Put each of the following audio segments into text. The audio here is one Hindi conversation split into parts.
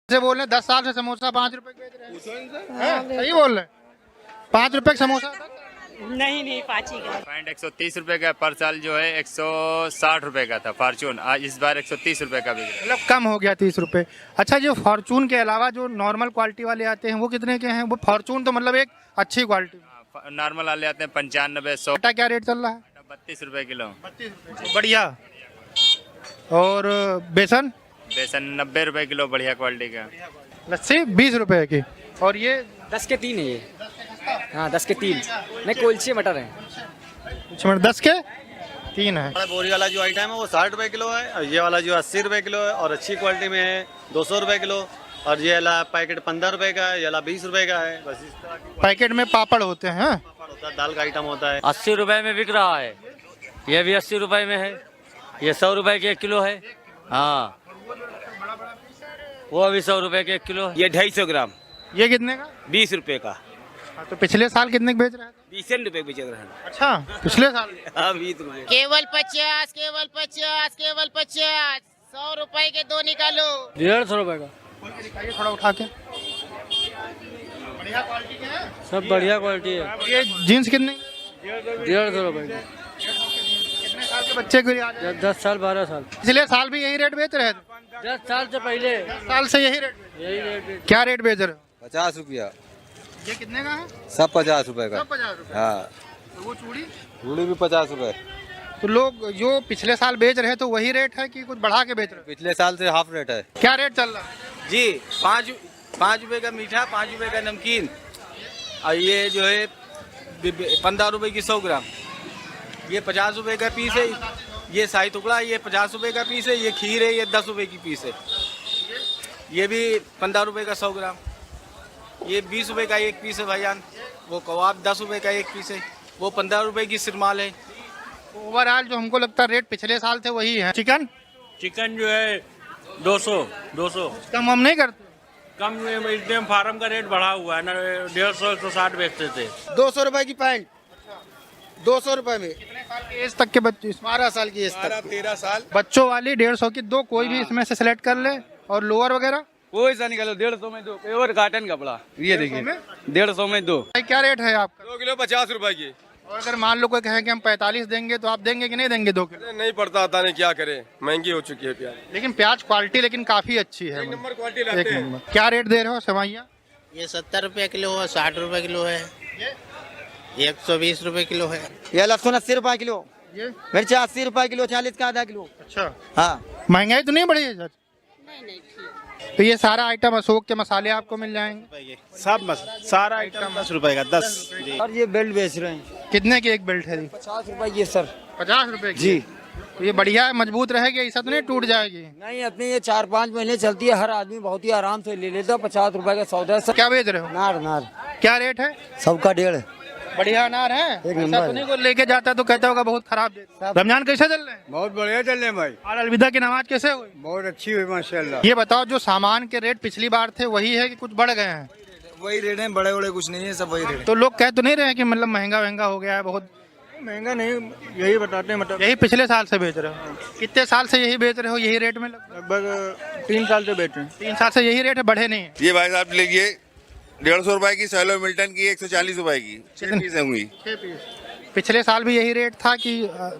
से बोल रहे 10 साल से समोसा 5 रुपए बेच रहे हैं, सही बोल रहे हैं? 5 रुपए का समोसा था? नहीं 5 ही का। फाइंड 130 रुपए का पर साल जो है 160 रुपए का था फॉर्चून, आज इस बार 130 रुपए का बिक रहा मतलब कम हो गया 30 रुपए। अच्छा, जो फॉर्चून के अलावा जो नॉर्मल क्वालिटी वाले आते हैं वो कितने के हैं? वो फॉर्चून तो मतलब एक अच्छी क्वालिटी। है। नॉर्मल वाले आते हैं 95, 100, आटा क्या रेट चल रहा है? 32 रुपए किलो। 32 बढ़िया। और बेसन? बेसन 90 रुपए किलो बढ़िया क्वालिटी का। लस्सी 20 रुपए की। और ये 10 के 3 है ये। हाँ 10 के 3 नहीं, कुलचे मटर है। 10 के 3 है। बोरी वाला जो आइटम है वो 60 रुपए किलो है, और ये वाला जो 80 रुपए किलो है, और अच्छी क्वालिटी में है 200 रुपए किलो, और ये वाला पैकेट 15 रुपए का है, ये वाला 20 रुपए का है। बस इस तरह की पैकेट में पापड़ होते हैं। पापड़ होता है, दाल का आइटम होता है। 80 रुपए में बिक रहा है, ये भी 80 रुपए में है, ये 100 रुपए के 1 किलो है। हाँ वो भी 100 रुपए के 1 किलो है। ये 250 ग्राम ये कितने का? 20 रुपए का। हाँ, तो पिछले साल कितने का बेच रहे थे? 20 रुपए बेच रहे हैं। अच्छा, पिछले साल। हाँ 20 रुपए। केवल 50, केवल 50, केवल 50। 100 रुपए के 2 निकालो। 150 रुपए का। दिखाइए थोड़ा उठा के। बढ़िया क्वालिटी के हैं? सब बढ़िया क्वालिटी है। ये जीन्स कितने? 150 रुपए का। कितने साल के बच्चे को याद है? 10 साल 12 साल। पिछले साल भी यही रेट बेच रहे थे? 10 साल से पहले 10 साल से यही रेट? यही रेट। क्या रेट बेच रहे हो? 50 रुपया। ये कितने का है? सब 50 रुपए का। सब 50 रुपए। हाँ, तो वो चूड़ी? चूड़ी भी 50 रुपए। तो लोग जो पिछले साल बेच रहे तो वही रेट है कि कुछ बढ़ा के बेच रहे हो? पिछले साल से हाफ रेट है। क्या रेट चल रहा है? जी 5 रुपए का मीठा, 5 रुपए का नमकीन, और ये जो है 15 रुपए की 100 ग्राम। ये 50 रुपए का पीस है। ये शाही टुकड़ा, ये 50 रुपए का पीस है। ये खीर है, ये 10 रुपए की पीस है। ये भी 15 रुपए का 100 ग्राम। ये 20 रुपए का एक पीस है भाईजान। वो कबाब 10 रुपए का एक पीस है। वो 15 रुपए की सिरमाल है। ओवरऑल जो हमको लगता है रेट पिछले साल थे वही है। चिकन चिकन जो है 200 कम हम नहीं करते? कम एकदम फार्म का रेट बढ़ा हुआ है ना, 150 160 बेचते थे। 200 रुपए की पैंट, 200 रुपए में। कितने साल के एज तक के बच्चे? 12 साल की एज तक। 13 साल। बच्चों वाली 150 की दो, कोई भी इसमें से सिलेक्ट कर ले। और लोअर वगैरह कोई सा निकालो, 150 में 2 प्योर कॉटन कपड़ा। ये देखिए 150 में 2। भाई क्या रेट है आपका? 2 किलो 50 रुपए की। और अगर मान लो कोई कहे कि हम 45 देंगे तो आप देंगे कि नहीं देंगे 2 किलो? नहीं पड़ता, आता नहीं क्या करे, महंगी हो चुकी है प्याज। लेकिन प्याज क्वालिटी लेकिन काफी अच्छी है। क्वालिटी एक नंबर। क्या रेट दे रहे हो सेवइयाँ? ये 70 रुपए किलो है, 60 रुपए किलो है, 120 रुपए किलो है। ये लहसुन 80 रुपए किलो, ये मिर्ची 80 रुपए किलो, 40 का आधा किलो। अच्छा, हाँ महंगाई तो नहीं बढ़ी है सर? नहीं तो ये सारा आइटम अशोक के मसाले आपको मिल जाएंगे। सब सारा आइटम 10 रुपए का 10। और ये बेल्ट बेच रहे हैं। कितने की एक बेल्ट है जी? 50 रुपए की है सर। 50 रुपए की? जी। तो ये बढ़िया है, मजबूत रहेगी, ऐसा तो नहीं टूट जाएगी? नहीं, अपनी ये 4-5 महीने चलती है, हर आदमी बहुत ही आराम से ले लेता है। 50 रुपए का सौदा सर। क्या बेच रहे हो? नार नार क्या रेट है? सबका 1.5। बढ़िया अनार है। एक ऐसा नंबर तो नहीं कोई लेके जाता तो कहता होगा बहुत खराब देते। रमजान कैसे चल रहे हैं? बहुत बढ़िया चल रहे हैं भाई, और अलविदा की नमाज कैसे हुई? बहुत अच्छी हुई माशाल्लाह। ये बताओ, जो सामान के रेट पिछली बार थे वही है कि कुछ बढ़ गए हैं? वही रेट है, बड़े बड़े कुछ नहीं है, सब वही रेट। तो लोग कह तो नहीं रहे हैं कि मतलब महंगा हो गया है बहुत? महंगा नहीं, यही बताते हैं, मतलब यही पिछले साल से बेच रहे हो? कितने साल से यही बेच रहे हो यही रेट में? लगभग 3 साल से बैठे हैं। 3 साल से यही रेट है, बढ़े नहीं है? ये भाई साहब लीजिए 150 रुपए की, सैलो मिल्टन की 140 रुपए की 6 पीस होंगी। 6 पीस। पिछले साल भी यही रेट था कि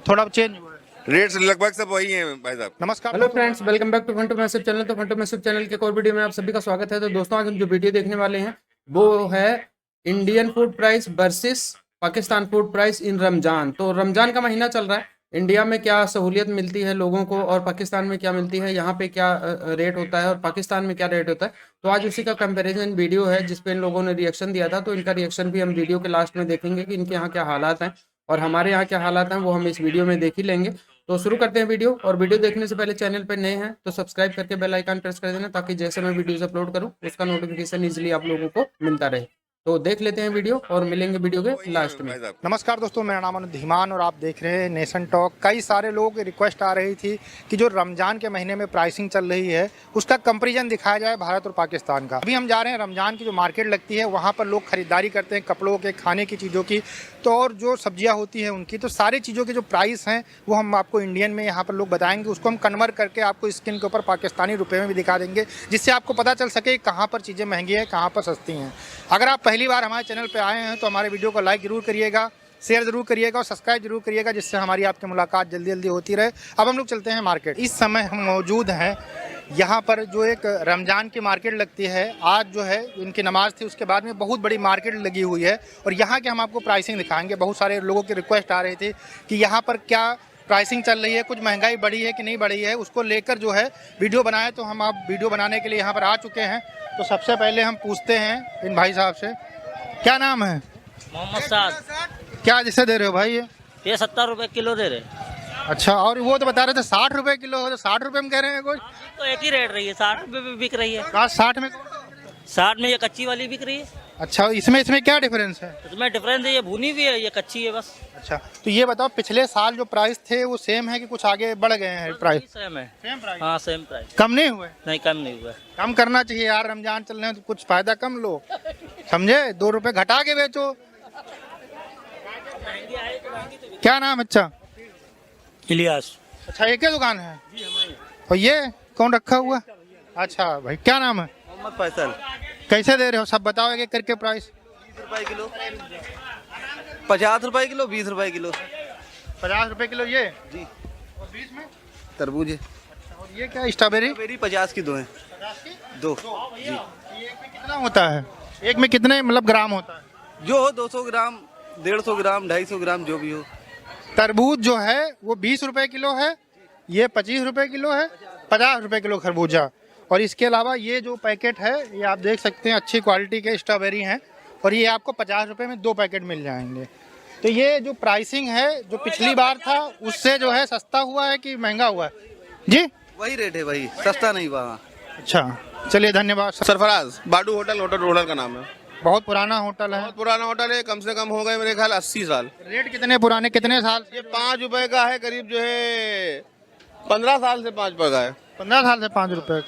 थोड़ा चेंज हुआ है? रेट लगभग सब वही है भाई साहब। नमस्कार। Hello friends, welcome back to Funto Massive channel. तो फंटो मैसिव चैनल के एक और वीडियो में आप सभी का स्वागत है। तो दोस्तों, आज हम जो वीडियो देखने वाले हैं वो है Indian food price versus Pakistan food price in Ramzan. तो रमजान का महीना चल रहा है, इंडिया में क्या सहूलियत मिलती है लोगों को और पाकिस्तान में क्या मिलती है, यहाँ पे क्या रेट होता है और पाकिस्तान में क्या रेट होता है। तो आज उसी का कंपैरिजन वीडियो है जिसपे इन लोगों ने रिएक्शन दिया था। तो इनका रिएक्शन भी हम वीडियो के लास्ट में देखेंगे कि इनके यहाँ क्या हालात हैं और हमारे यहाँ क्या हालात हैं, वो हम इस वीडियो में देख ही लेंगे। तो शुरू करते हैं वीडियो। और वीडियो देखने से पहले चैनल पर नए हैं तो सब्सक्राइब करके बेल आइकन प्रेस कर देना, ताकि जैसे मैं वीडियोस अपलोड करूँ उसका नोटिफिकेशन ईजिली आप लोगों को मिलता रहे। तो देख लेते हैं वीडियो और मिलेंगे वीडियो के लास्ट में। नमस्कार दोस्तों, मेरा नाम अनुज धीमान और आप देख रहे हैं नेशन टॉक। कई सारे लोगों की रिक्वेस्ट आ रही थी कि जो रमज़ान के महीने में प्राइसिंग चल रही है उसका कंपैरिजन दिखाया जाए भारत और पाकिस्तान का। अभी हम जा रहे हैं रमज़ान की जो मार्केट लगती है वहाँ पर लोग खरीदारी करते हैं कपड़ों के, खाने की चीज़ों की, तो और जो सब्जियाँ होती हैं उनकी, तो सारी चीज़ों के जो प्राइस हैं वो हम आपको इंडियन में यहाँ पर लोग बताएंगे। उसको हम कन्वर्ट करके आपको स्क्रीन के ऊपर पाकिस्तानी रुपये में भी दिखा देंगे, जिससे आपको पता चल सके कहाँ पर चीज़ें महंगी हैं, कहाँ पर सस्ती हैं। अगर आप पहली बार हमारे चैनल पे आए हैं तो हमारे वीडियो को लाइक जरूर करिएगा, शेयर जरूर करिएगा और सब्सक्राइब जरूर करिएगा, जिससे हमारी आपकी मुलाकात जल्दी जल्दी होती रहे। अब हम लोग चलते हैं मार्केट। इस समय हम मौजूद हैं यहाँ पर जो एक रमज़ान की मार्केट लगती है। आज जो है इनकी नमाज थी, उसके बाद में बहुत बड़ी मार्केट लगी हुई है और यहाँ के हम आपको प्राइसिंग दिखाएंगे। बहुत सारे लोगों की रिक्वेस्ट आ रही थी कि यहाँ पर क्या प्राइसिंग चल रही है, कुछ महंगाई बढ़ी है कि नहीं बढ़ी है, उसको लेकर जो है वीडियो बनाए। तो हम आप वीडियो बनाने के लिए यहाँ पर आ चुके हैं। तो सबसे पहले हम पूछते हैं इन भाई साहब से, क्या नाम है? मोहम्मद साद। क्या जैसे दे रहे हो भाई ये 70 रुपए किलो दे रहे। अच्छा, और वो तो बता रहे थे 60 रुपए किलो हो, तो 60 रुपए में कह रहे हैं कुछ? तो एक ही रेट रही है, 60 रुपए में बिक रही है। 60 में? 60 में ये कच्ची वाली बिक रही है। अच्छा, इसमें क्या डिफरेंस है? इसमें डिफरेंस है, ये भुनी भी है, ये कच्ची है बस। अच्छा, तो ये बताओ पिछले साल जो प्राइस थे वो सेम है कि कुछ आगे बढ़ गए हैं प्राइस? सेम है। Same price? हाँ सेम प्राइस। कम नहीं हुए? नहीं कम नहीं हुआ। कम करना चाहिए यार, रमजान चल रहे हैं तो कुछ फायदा कम लो, समझे? 2 रुपए घटा के बेचो। क्या नाम? अच्छा इलियास। अच्छा, एक ही दुकान है और ये कौन रखा हुआ? अच्छा भाई, क्या नाम है? मोहम्मद फैसल। कैसे दे रहे हो? सब बताओ एक एक करके प्राइस। 20 रुपए किलो, 50 रुपए किलो, 20 रुपए किलो। 50 रुपए किलो ये जी। और 20 में तरबूज है। और ये क्या स्ट्रॉबेरी? मेरी 50 की 2 है। 50 की 2 जी। एक में कितना होता है? एक में कितने मतलब ग्राम होता है? जो हो 200 ग्राम, 150 ग्राम, 250 ग्राम, जो भी हो। तरबूज जो है वो 20 रुपए किलो है, ये 25 रुपए किलो है, 50 रुपए किलो खरबूजा। और इसके अलावा ये जो पैकेट है ये आप देख सकते हैं अच्छी क्वालिटी के स्ट्रॉबेरी हैं और ये आपको 50 रुपए में 2 पैकेट मिल जाएंगे। तो ये जो प्राइसिंग है जो पिछली बार था उससे जो है सस्ता हुआ है कि महंगा हुआ है जी? वही रेट है, वही सस्ता नहीं हुआ। अच्छा, चलिए धन्यवाद। सरफराज बाडू होटल का नाम है। बहुत पुराना होटल है। बहुत पुराना होटल है, कम से कम हो गए मेरे ख्याल 80 साल। रेट कितने पुराने, कितने साल? ये 5 रुपए का है, करीब जो है 15 साल से 5 रुपए का है। 15 साल से 5 रुपए?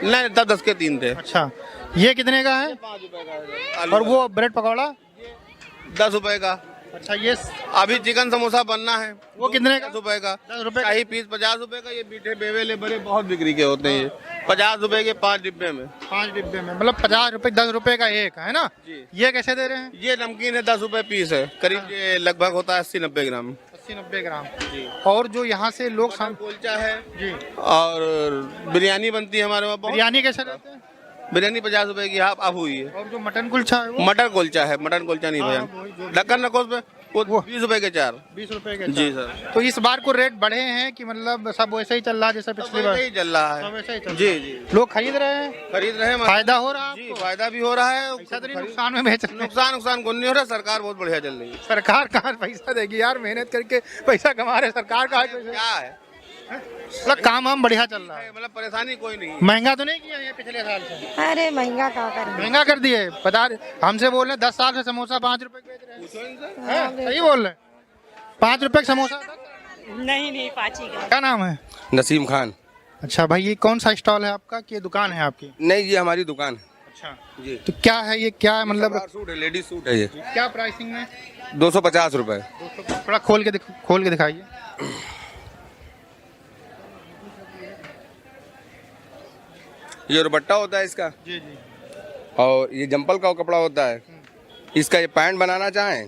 नहीं, तब 10 के 3 थे। अच्छा, ये कितने का है? 5 रुपए का है। और वो ब्रेड पकौड़ा 10 रुपए का। अच्छा, ये अभी चिकन समोसा बनना है, वो कितने का? 10 रुपए का। 10 रुपए? शाही पीस 50 रुपए का। ये मीठे बेवेले बड़े बहुत बिक्री के होते हैं, ये 50 रुपए के 5 डिब्बे में। 5 डिब्बे में मतलब 50 रुपए, 10 रुपए का एक है ना जी। ये कैसे दे रहे हैं? ये नमकीन है, 10 रुपए पीस है, करीब ये लगभग होता है 80-90 ग्राम। 80-90 ग्राम जी। और जो यहाँ से लोग कुलचा है जी, और बिरयानी बनती है हमारे वहाँ बहुत। बिरयानी कैसे देते हैं? बिरयानी 50 रुपए की हाफ अब हुई है। और जो मटन कुलचा है वो? मटर कुलचा है, मटन कुलचा नहीं हाँ, भैया। ढक्कन रखो उसपे, वो 20 रुपए के 4। 20 रुपए के जी चार। सर। तो इस बार को रेट बढ़े हैं कि मतलब सब वैसे ही चल रहा है जैसे पिछली बार? ही चल रहा सब है वैसे ही चल जी रहा है। जी। लोग खरीद रहे हैं, खरीद रहे हैं, फायदा हो रहा है जी, आपको? फायदा भी हो रहा है। पैसा तो नहीं, नुकसान में बेच रहे हैं? नुकसान कोई नहीं हो रहा। सरकार बहुत बढ़िया चल रही है। सरकार कहाँ पैसा देगी यार, मेहनत करके पैसा कमा रहे, सरकार कहाँ पैसा? क्या है, मतलब काम हम बढ़िया चल रहा है, मतलब परेशानी कोई नहीं है। महंगा तो नहीं किया ये पिछले साल से? अरे महंगा क्या कर महंगा कर दिए, बता रहे हमसे बोल रहे 10 साल से समोसा 5 रुपए बेच रहे हैं। सही बोल रहे हैं? 5 रुपए का समोसा? नहीं 5 ही का। क्या नाम है? नसीम खान। अच्छा भाई, ये कौन सा स्टॉल है आपका कि ये दुकान है आपकी? नहीं, ये हमारी दुकान है। अच्छा जी। तो क्या है ये, क्या है मतलब सूट है, लेडीज सूट है ये। क्या प्राइसिंग में? 250 रुपए। थोड़ा खोल के दिखाइए। ये दुपट्टा होता है इसका, जी जी। और ये जंपल का कपड़ा होता है। इसका ये पैंट बनाना चाहें,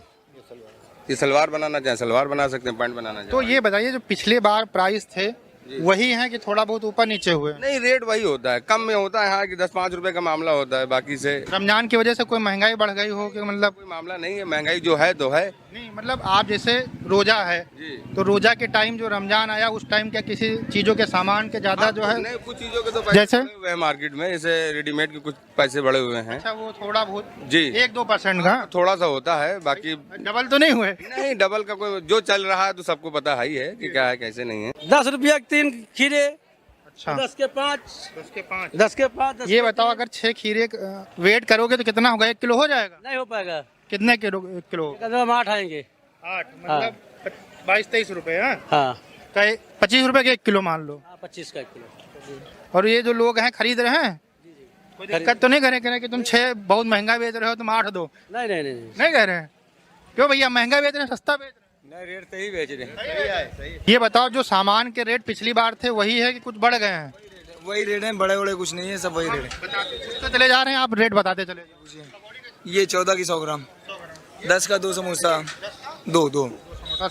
ये सलवार बनाना चाहें, सलवार बना सकते हैं, पैंट बनाना चाहें। तो ये बताइए जो पिछले बार प्राइस थे वही है कि थोड़ा बहुत ऊपर नीचे हुए? नहीं, रेट वही होता है, कम में होता है। हाँ कि 10-5 रुपए का मामला होता है, बाकी से रमजान की वजह से कोई महंगाई बढ़ गई हो कि मतलब? कोई मामला नहीं है, महंगाई जो है तो है। नहीं मतलब आप जैसे रोजा है जी। तो रोजा के टाइम जो रमजान आया उस टाइम क्या किसी चीजों के सामान के ज्यादा जो है? नहीं, कुछ चीजों के तो पैसे जैसे? बढ़े हुए हैं मार्केट में, जैसे रेडीमेड के कुछ पैसे बढ़े हुए हैं। अच्छा, वो थोड़ा बहुत जी 1-2% का थोड़ा सा होता है, बाकी डबल तो नहीं हुए? नहीं, डबल का कोई जो चल रहा है तो सबको पता ही है कि क्या है कैसे नहीं है। 10 रुपया 3 खीरे, अच्छा 10 के 5 10 के 5। 10 के 5 ये बताओ अगर 6 खीरे वेट करोगे तो कितना होगा? 1 किलो हो जाएगा? नहीं हो पाएगा। कितने किलो? 1 किलो कदम 8 आएंगे। 8 मतलब 22-23 रुपए। हाँ 25 रुपए के 1 किलो मान लो। 25 का 1 किलो। और ये जो लोग हैं खरीद रहे हैं, कोई दिक्कत तो नहीं करें कि तुम 6 बहुत महंगा बेच रहे हो, तुम 8 दो? नहीं नहीं नहीं नहीं कह रहे हैं? क्यों भैया, महंगा बेच रहे हैं सस्ता बेच रहे हैं? नहीं, रेट सही बेच रहे हैं। ये बताओ जो सामान के रेट पिछली बार थे वही है कि कुछ बढ़ गए हैं? वही रेट है, बड़े बड़े कुछ नहीं है, सब वही रेट है। तो चले जा रहे हैं आप, रेट बताते चले जाओ। ये 14 की 100 ग्राम, 10 का 2 समोसा, दो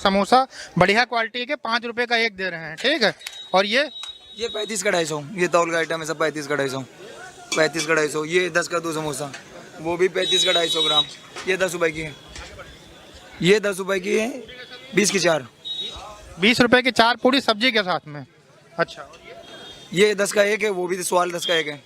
समोसा बढ़िया क्वालिटी के 5 रुपए का 1 दे रहे हैं, ठीक है। और ये 35 का 250, ये तौल का आइटम है सब। 35 का 250, 35 का 250। ये 10 का 2 समोसा, वो भी 35 का 250 ग्राम। ये 10 रुपए की है, ये 10 रुपए की है, 20 की 4। 20 रुपए की 4 पूरी सब्जी के साथ में। अच्छा, ये 10 का 1 है, वो भी स्वाल 10 का 1 है।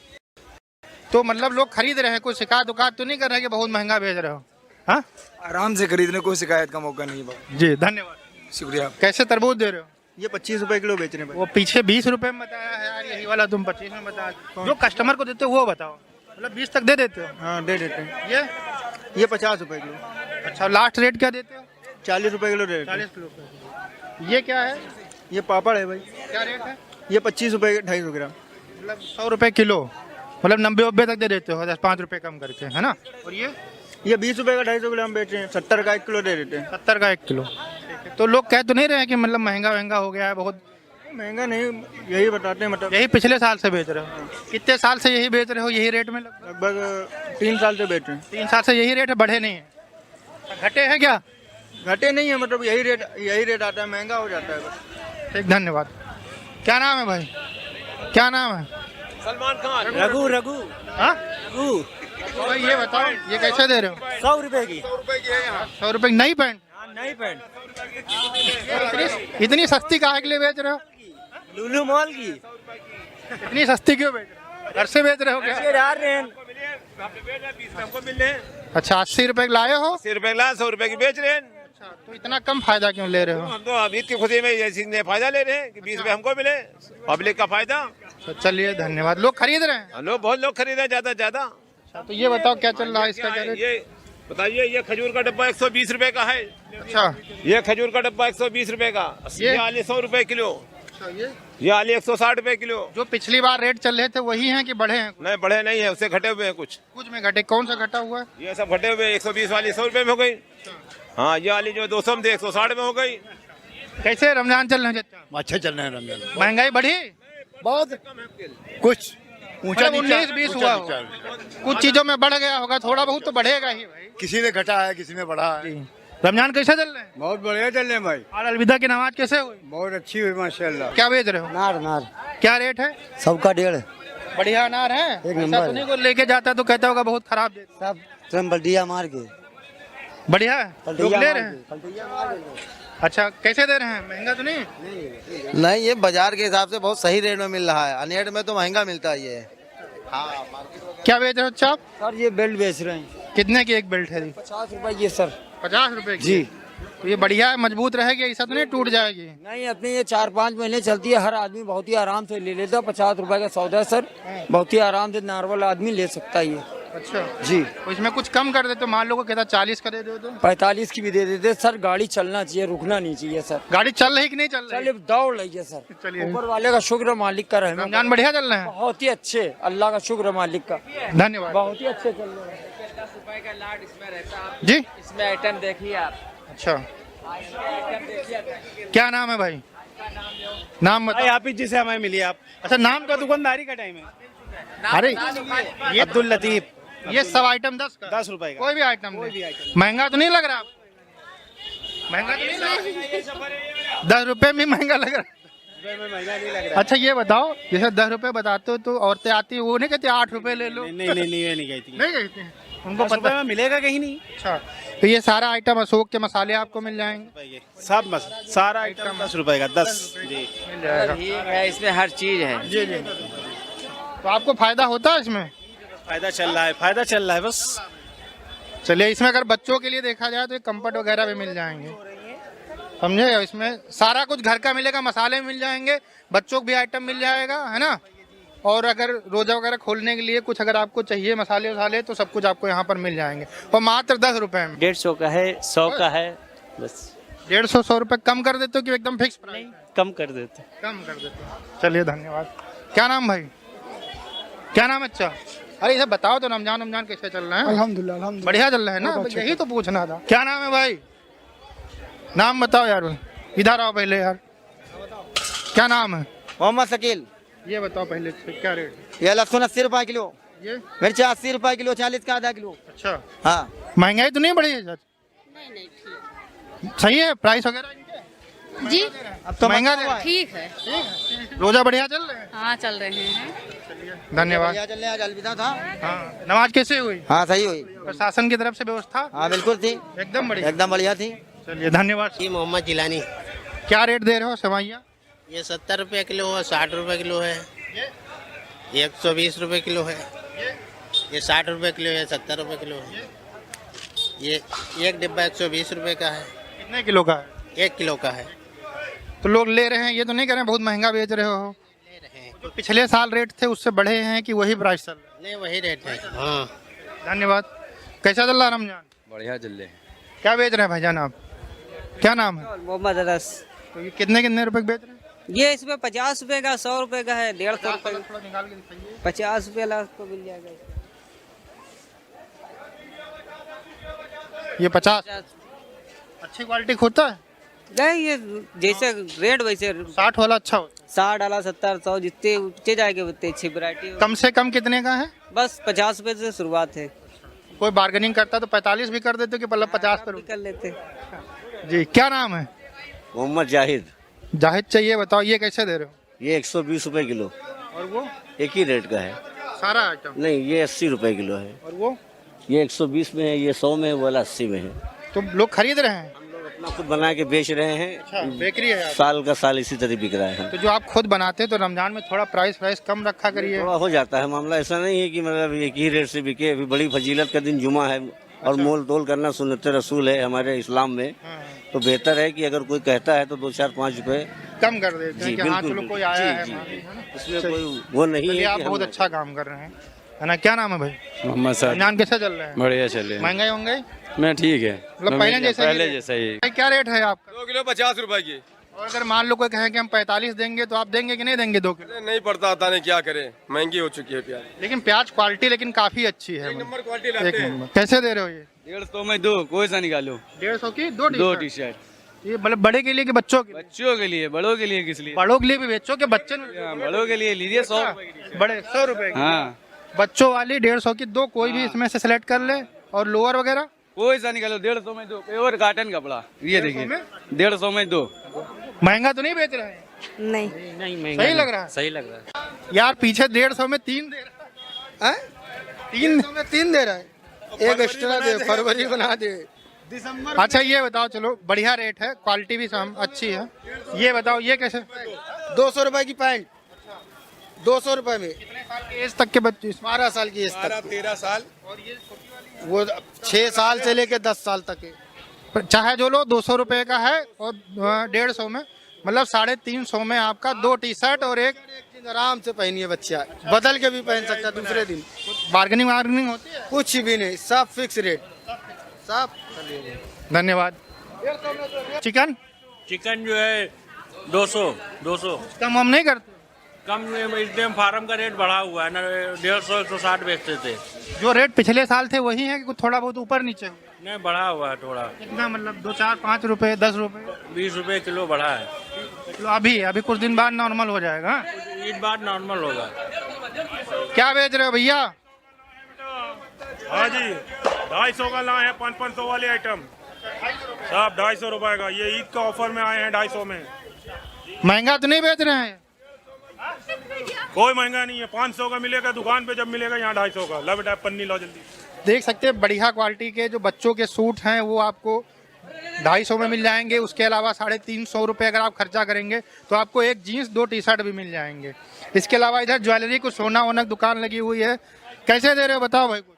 तो मतलब लोग खरीद रहे हैं, कोई शिकायत उकायत तो नहीं कर रहे कि बहुत महंगा बेच रहे हो? हाँ, आराम से खरीदने, कोई शिकायत का मौका नहीं है। जी धन्यवाद, शुक्रिया। कैसे तरबूज दे रहे हो? ये 25 रुपए किलो बेच रहे हैं। वो पीछे 20 रुपए में बताया है यार, यही वाला तुम 25 में बता। जो कस्टमर को देते हो वो बताओ, मतलब 20 तक दे देते हो? हाँ दे देते हैं। ये 50 रुपए किलो। अच्छा, लास्ट रेट क्या देते हो? 40 रुपए किलो रेट। 40 रुपए। ये क्या है? ये पापड़ है भाई। क्या रेट है? ये 25 रुपए 250 ग्राम। मतलब 100 रुपए किलो, मतलब 90-90 तक दे देते हो, 5 रुपए कम करके, है ना? और ये 20 रुपए का 250 ग्राम बेच रहे हैं, 70 का 1 किलो दे देते हैं। 70 का 1 किलो। तो लोग कह तो नहीं रहे हैं कि मतलब महंगा हो गया है बहुत? महंगा नहीं, यही बताते हैं। मतलब यही पिछले साल से बेच रहे हो? कितने साल से यही बेच रहे हो, यही रेट में? लगभग 3 साल से बेच रहे हैं। 3 साल से यही रेट है, बढ़े नहीं है? घटे हैं क्या? घटे नहीं है, मतलब यही रेट आता है, महंगा हो जाता है बस। ठीक, धन्यवाद। क्या नाम है भाई, क्या नाम है? सलमान खान। रघु। हाँ रघु। तो भाई ये बताओ, ये कैसे दे रहे हो? 100 रुपए की। 100 रुपए की नई पैंट? नई पैंट। इतनी सस्ती काहे के लिए बेच रहे हो? लुलु मॉल की। इतनी सस्ती क्यों बेच रहे हो? घर से बेच रहे हो क्या? अच्छा, 80 रुपए लाए हो? 80 रुपए ला, 100 रुपए की बेच रहे हैं। अच्छा, तो इतना कम फायदा क्यों ले रहे हो? हम तो अभी की खुशी में ये चीज फायदा ले रहे हैं कि 20 रुपए हमको मिले, पब्लिक का फायदा। तो चलिए धन्यवाद। लोग खरीद रहे हैं? लोग, बहुत लोग खरीदे ज्यादा। अच्छा, तो ये बताओ क्या चल रहा है इसका क्या रेट? ये बताइए, ये खजूर का डब्बा 120 रुपए का है। अच्छा, ये खजूर का डब्बा 120 रुपए का। ये आलू 100 रुपए किलो। ये आलू 160 रुपए किलो। जो पिछली बार रेट चल रहे थे वही हैं कि बढ़े हैं? नहीं, बढ़े नहीं है, उससे घटे हुए हैं कुछ में घटे। कौन सा घटा हुआ है? ये सब घटे हुए। 120 वाली 100 रुपए में हो गई। हाँ, ये वाली जो 200 में 160 में हो गई। कैसे रमजान चल रहे हैं चाचा? अच्छा चल रहे हैं रमजान। महंगाई बढ़ी बहुत, कुछ ऊंचा 19-20 हुआ होगा। कुछ चीजों में बढ़ गया होगा, थोड़ा बहुत तो बढ़ेगा ही भाई। किसी में घटा है, किसी में बढ़ा है। रमजान कैसे चल रहे हैं? बहुत बढ़िया चल रहे हैं भाई। और अलविदा की नमाज कैसे हुई? बहुत अच्छी हुई माशाल्लाह। क्या बेच रहे हो? नार क्या रेट है? सबका 1.5। बढ़िया अनार है? एक नंबर। ऐसा तो नहीं कोई लेके जाता तो कहता होगा बहुत खराब दे। सब तुम बल्टिया मार के। बढ़िया है, लोग ले रहे हैं। अच्छा, कैसे दे रहे हैं? महंगा तो नहीं? नहीं, ये बाजार के हिसाब से बहुत सही रेट में मिल रहा है। अनेट में तो महंगा मिलता है ये। क्या बेच रहे हो अच्छा आप? सर ये बेल्ट बेच रहे हैं। कितने की एक बेल्ट है? 50 रुपए की सर। 50 रुपए की? जी। तो ये बढ़िया है, मजबूत रहेगी, ऐसा तो नहीं टूट जाएगी? नहीं, अपने ये 4-5 महीने चलती है, हर आदमी बहुत ही आराम से ले लेता। 50 रुपए का सौदा है सर, बहुत ही आराम से नॉर्मल आदमी ले सकता है ये। अच्छा जी। तो इसमें कुछ कम कर दे तो मान लो को कहता 40 का दे दो तो? 45 की भी दे देते सर। गाड़ी चलना चाहिए, रुकना नहीं चाहिए सर। गाड़ी चल रही कि नहीं चल रही? चलिए दौड़ रही है सर। चलिए, ऊपर वाले का शुक्र, मालिक का रहमत। रमजान बढ़िया चल रहे हैं? बहुत ही अच्छे, अल्लाह का शुक्र, मालिक का धन्यवाद। बहुत ही अच्छे चल रहे हैं। जी, इसमें आइटम देखिए आप। अच्छा, क्या नाम है भाई? नाम बताओ। आप ही जिसे हमें मिली आप। अच्छा, नाम का दुकानदारी का टाइम है। अरे ये अब्दुल लतीफ। ये सब आइटम 10 का? 10 रुपए का। कोई भी आइटम नहीं? महंगा तो नहीं लग रहा आपको? महंगा तो नहीं लग रहा? 10 रुपए में महंगा लग रहा? महंगा नहीं लग रहा। अच्छा, ये बताओ, जैसे 10 रुपए बताते हो तो औरतें आती है, वो नहीं कहती 8 रुपए ले लो? नहीं नहीं कहती। नहीं कहती हैं? उनको पता में मिलेगा कहीं नहीं। अच्छा, तो ये सारा आइटम अशोक के मसाले आपको मिल जाएंगे? सब सारा आइटम 10 रुपए का। 10 जी मिल जाएगा। ठीक है, इसमें हर चीज है। जी जी। तो आपको फायदा होता है इसमें? फायदा चल रहा है बस। चलिए, इसमें अगर बच्चों के लिए देखा जाए तो कंफर्ट वगैरह भी मिल जाएंगे। समझे? इसमें सारा कुछ घर का मिलेगा, मसाले मिल जाएंगे, बच्चों को भी आइटम मिल जाएगा, है ना। और अगर रोजा वगैरह खोलने के लिए कुछ अगर आपको चाहिए मसाले वसाले तो सब कुछ आपको यहाँ पर मिल जाएंगे। और मात्र 10 रुपए में 150 का है, 100 का है, बस 150-100 रुपए कम कर देते हो कि एकदम फिक्स प्राइस? कम कर देते। कम कर देते हो। चलिए धन्यवाद। क्या नाम भाई? क्या नाम है? अच्छा, अरे इसे बताओ तो रमजान कैसे चल रहा है? अल्हम्दुलिल्लाह बढ़िया चल रहा है ना, यही तो पूछना था। क्या नाम है भाई? नाम बताओ यार, इधर आओ पहले यार। क्या नाम है? मोहम्मद शकील। ये बताओ पहले क्या रेट है? ये लहसुन 80 रुपए किलो, ये मिर्ची 80 रुपए किलो, 40 का आधा किलो। अच्छा, हाँ, महंगाई तो नहीं बढ़ी है सर? नहीं सही है प्राइस वगैरह जी, अब तो महंगा ठीक है। रोजा बढ़िया चल रहे हैं? हाँ चल रहे हैं। धन्यवाद। चल रहे आज अलविदा था। हाँ, नमाज कैसे हुई? हाँ सही हुई, प्रशासन की तरफ से व्यवस्था हाँ बिल्कुल थी, एकदम बढ़िया। एकदम बढ़िया थी। चलिए धन्यवाद। जी मोहम्मद जिलानी। क्या रेट दे रहे हो सेवइयाँ? ये 70 रुपये किलो है, 60 रुपये किलो है, ये 120 रुपये किलो है, ये 60 रुपये किलो है, 70 रुपये किलो है, ये एक डिब्बा 120 रुपये का है। कितने किलो का है? 1 किलो का है। तो लोग ले रहे हैं, ये तो नहीं कह रहे हैं बहुत महंगा बेच रहे हो? ले रहे हैं। तो पिछले साल रेट थे उससे बढ़े हैं कि वही प्राइस चल रहा नहीं वही रेट है। हाँ है? धन्यवाद। कैसा चल रहा है रमजान? बढ़िया चल रहे हैं। क्या बेच रहे हैं भाईजान आप? क्या नाम है? मोहम्मद अनस। तो ये कितने रुपए बेच रहे हैं? ये इसमें 50 रुपए का, 100 रुपए का है, 150 रुपए का, थोड़ा निकाल के दिखाइए। 50 रुपए लाख को मिल जाएगा। ये 50 अच्छी क्वालिटी होता है? नहीं ये जैसे रेट वैसे 60 वाला अच्छा होता 60 डाला 70 100 जितने ऊंचे जाएंगे उतने अच्छी वैरायटी। है? कम से कम कितने का है? बस 50 रुपए से शुरुआत है। कोई बार्गेनिंग करता तो 45 भी कर देते कि मतलब 50 पर? कर लेते। जी क्या नाम है? मोहम्मद जाहिद। जाहिद चाहिए, बताओ ये कैसे दे रहे हो? ये 120 रुपए किलो, और वो एक ही रेट का है। सारा आइटम? नहीं ये 80 रुपए किलो है। और वो ये 120 में है, ये 100 में है, वो वाला 80 में है। तो लोग खरीद रहे हैं? अपना खुद बना के बेच रहे हैं। अच्छा, बेकरी है आप? साल का साल इसी तरह बिक रहा है। तो जो आप खुद बनाते हैं तो रमजान में थोड़ा प्राइस कम रखा करिए। थोड़ा हो जाता है मामला, ऐसा नहीं है कि मतलब एक ही रेट से बिके। अभी बड़ी फजीलत का दिन जुमा है और मोल तोल करना सुन्नत रसूल है हमारे इस्लाम में। तो बेहतर है कि अगर कोई कहता है तो 2 4 5 रुपए कम कर देते हैं कि हाँ चलो कोई आया है। इसमें कोई वो नहीं है। आप बहुत अच्छा काम कर रहे हैं, है ना। क्या नाम है भाई? मोहम्मद साहब। रमजान कैसे चल रहे हैं? बढ़िया चल रहे हैं। महंगाई होंगे? मैं ठीक है, मतलब पहले जैसा ही। ही। क्या रेट है आपका? 2 किलो 50 रुपए की। और अगर मान लो कोई कहे कि हम 45 देंगे तो आप देंगे कि नहीं देंगे? 2 किलो नहीं पड़ता, आता नहीं क्या करे, महंगी हो चुकी है प्याज। लेकिन प्याज क्वालिटी लेकिन काफी अच्छी है। नंबर क्वालिटी एक लाते हैं। नंबर। कैसे दे रहे हो ये? 150 में 2, कोई सा निकालो। 150 की 2 2 टी टी शर्ट, ये मतलब बड़े के लिए कि बच्चों के लिए? बच्चों के लिए, बड़ों के लिए किस लिए? बड़ों के लिए भी बेचो कि बच्चे? बड़ों के लिए लीजिए 100 बड़े 100 रुपए की। हाँ, बच्चों वाली 150 की 2, कोई भी इसमें से सिलेक्ट कर ले। और लोअर वगैरह कोई सा निकालो। 150 में 2 प्योर कॉटन कपड़ा, ये देखिए 150 में 2। महंगा तो नहीं बेच रहे हैं? नहीं नहीं सही लग रहा है? सही लग रहा है। यार पीछे 150 में 3 दे रहा है। 300 में 3 दे रहा है, एक एक्स्ट्रा दे, फरवरी बना दे। अच्छा ये बताओ, चलो बढ़िया रेट है, क्वालिटी भी अच्छी है। ये बताओ ये कैसे? 200 रुपए की पैंट, 200 रुपए में। एज तक के बच्चे? 12 साल की एज तक, 13 साल। वो 6 साल से लेके 10 साल तक है। चाहे जो लो 200 रुपए का है और 150 में, मतलब 350 में आपका 2 टी शर्ट और एक दिन आराम से पहनिए बच्चा, बदल के भी पहन सकता दूसरे दिन। बार्गेनिंग वार्गेनिंग होती है? कुछ भी नहीं, सब फिक्स रेट, सब। धन्यवाद। चिकन? चिकन जो है 200 कम हम नहीं करते? कम इस टाइम फार्म का रेट बढ़ा हुआ है ना, 150 160 बेचते थे। जो रेट पिछले साल थे वही है कि कुछ थोड़ा बहुत ऊपर नीचे हुआ? नहीं बढ़ा हुआ है थोड़ा। कितना मतलब 2 4 5 रुपए, 10 रुपए? 20 रुपए किलो बढ़ा है। चलो अभी कुछ दिन बाद नॉर्मल हो जाएगा। ईद बाद नॉर्मल होगा। क्या बेच रहे हो भैया? हाँ जी, 250 का लाए हैं 500 वाले आइटम, सब 250 रुपए का। ये ईद का ऑफर में आए हैं 250 में। महंगा तो नहीं बेच रहे हैं? कोई महंगा नहीं है, 500 का मिलेगा दुकान पे, जब मिलेगा यहाँ 250 का। लो बेटा पन्नी लो जल्दी। देख सकते हैं बढ़िया क्वालिटी के जो बच्चों के सूट हैं वो आपको 250 में मिल जाएंगे। उसके अलावा 350 रुपये अगर आप खर्चा करेंगे तो आपको एक जीन्स 2 टी शर्ट भी मिल जाएंगे। इसके अलावा इधर ज्वेलरी को सोना वोना की दुकान लगी हुई है। कैसे दे रहे हो बताओ भाई? कुछ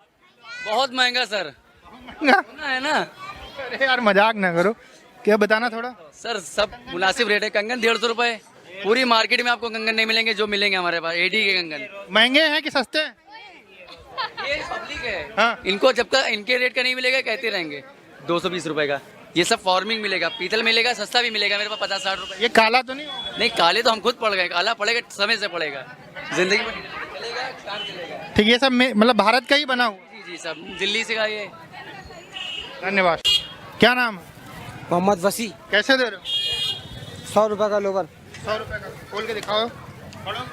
बहुत महंगा सर, महंगा है ना। अरे यार मजाक ना करो, क्या बताना थोड़ा। सर सब मुनासिब रेट है। कंगन 150 रुपए, पूरी मार्केट में आपको कंगन नहीं मिलेंगे जो मिलेंगे हमारे पास एडी के कंगन। महंगे हैं कि सस्ते हैं? ये पब्लिक है, हाँ। इनको जब तक इनके रेट का नहीं मिलेगा कहते रहेंगे। 220 रुपए का ये सब फार्मिंग मिलेगा, पीतल मिलेगा, सस्ता भी मिलेगा मेरे पास 50-60 रुपए। ये काला तो नहीं होगा? नहीं काले तो हम खुद पड़ गए, काला पड़ेगा समय से पड़ेगा, जिंदगी में चलेगा, काम चलेगा। ठीक, ये सब मतलब भारत का ही बना हुआ। जी जी सब दिल्ली से का ये। धन्यवाद। क्या नाम है? मोहम्मद वसी। कैसे दे रहे हो? 100 रुपए का लोवर। 100 रुपए का। खोल के दिखाओ।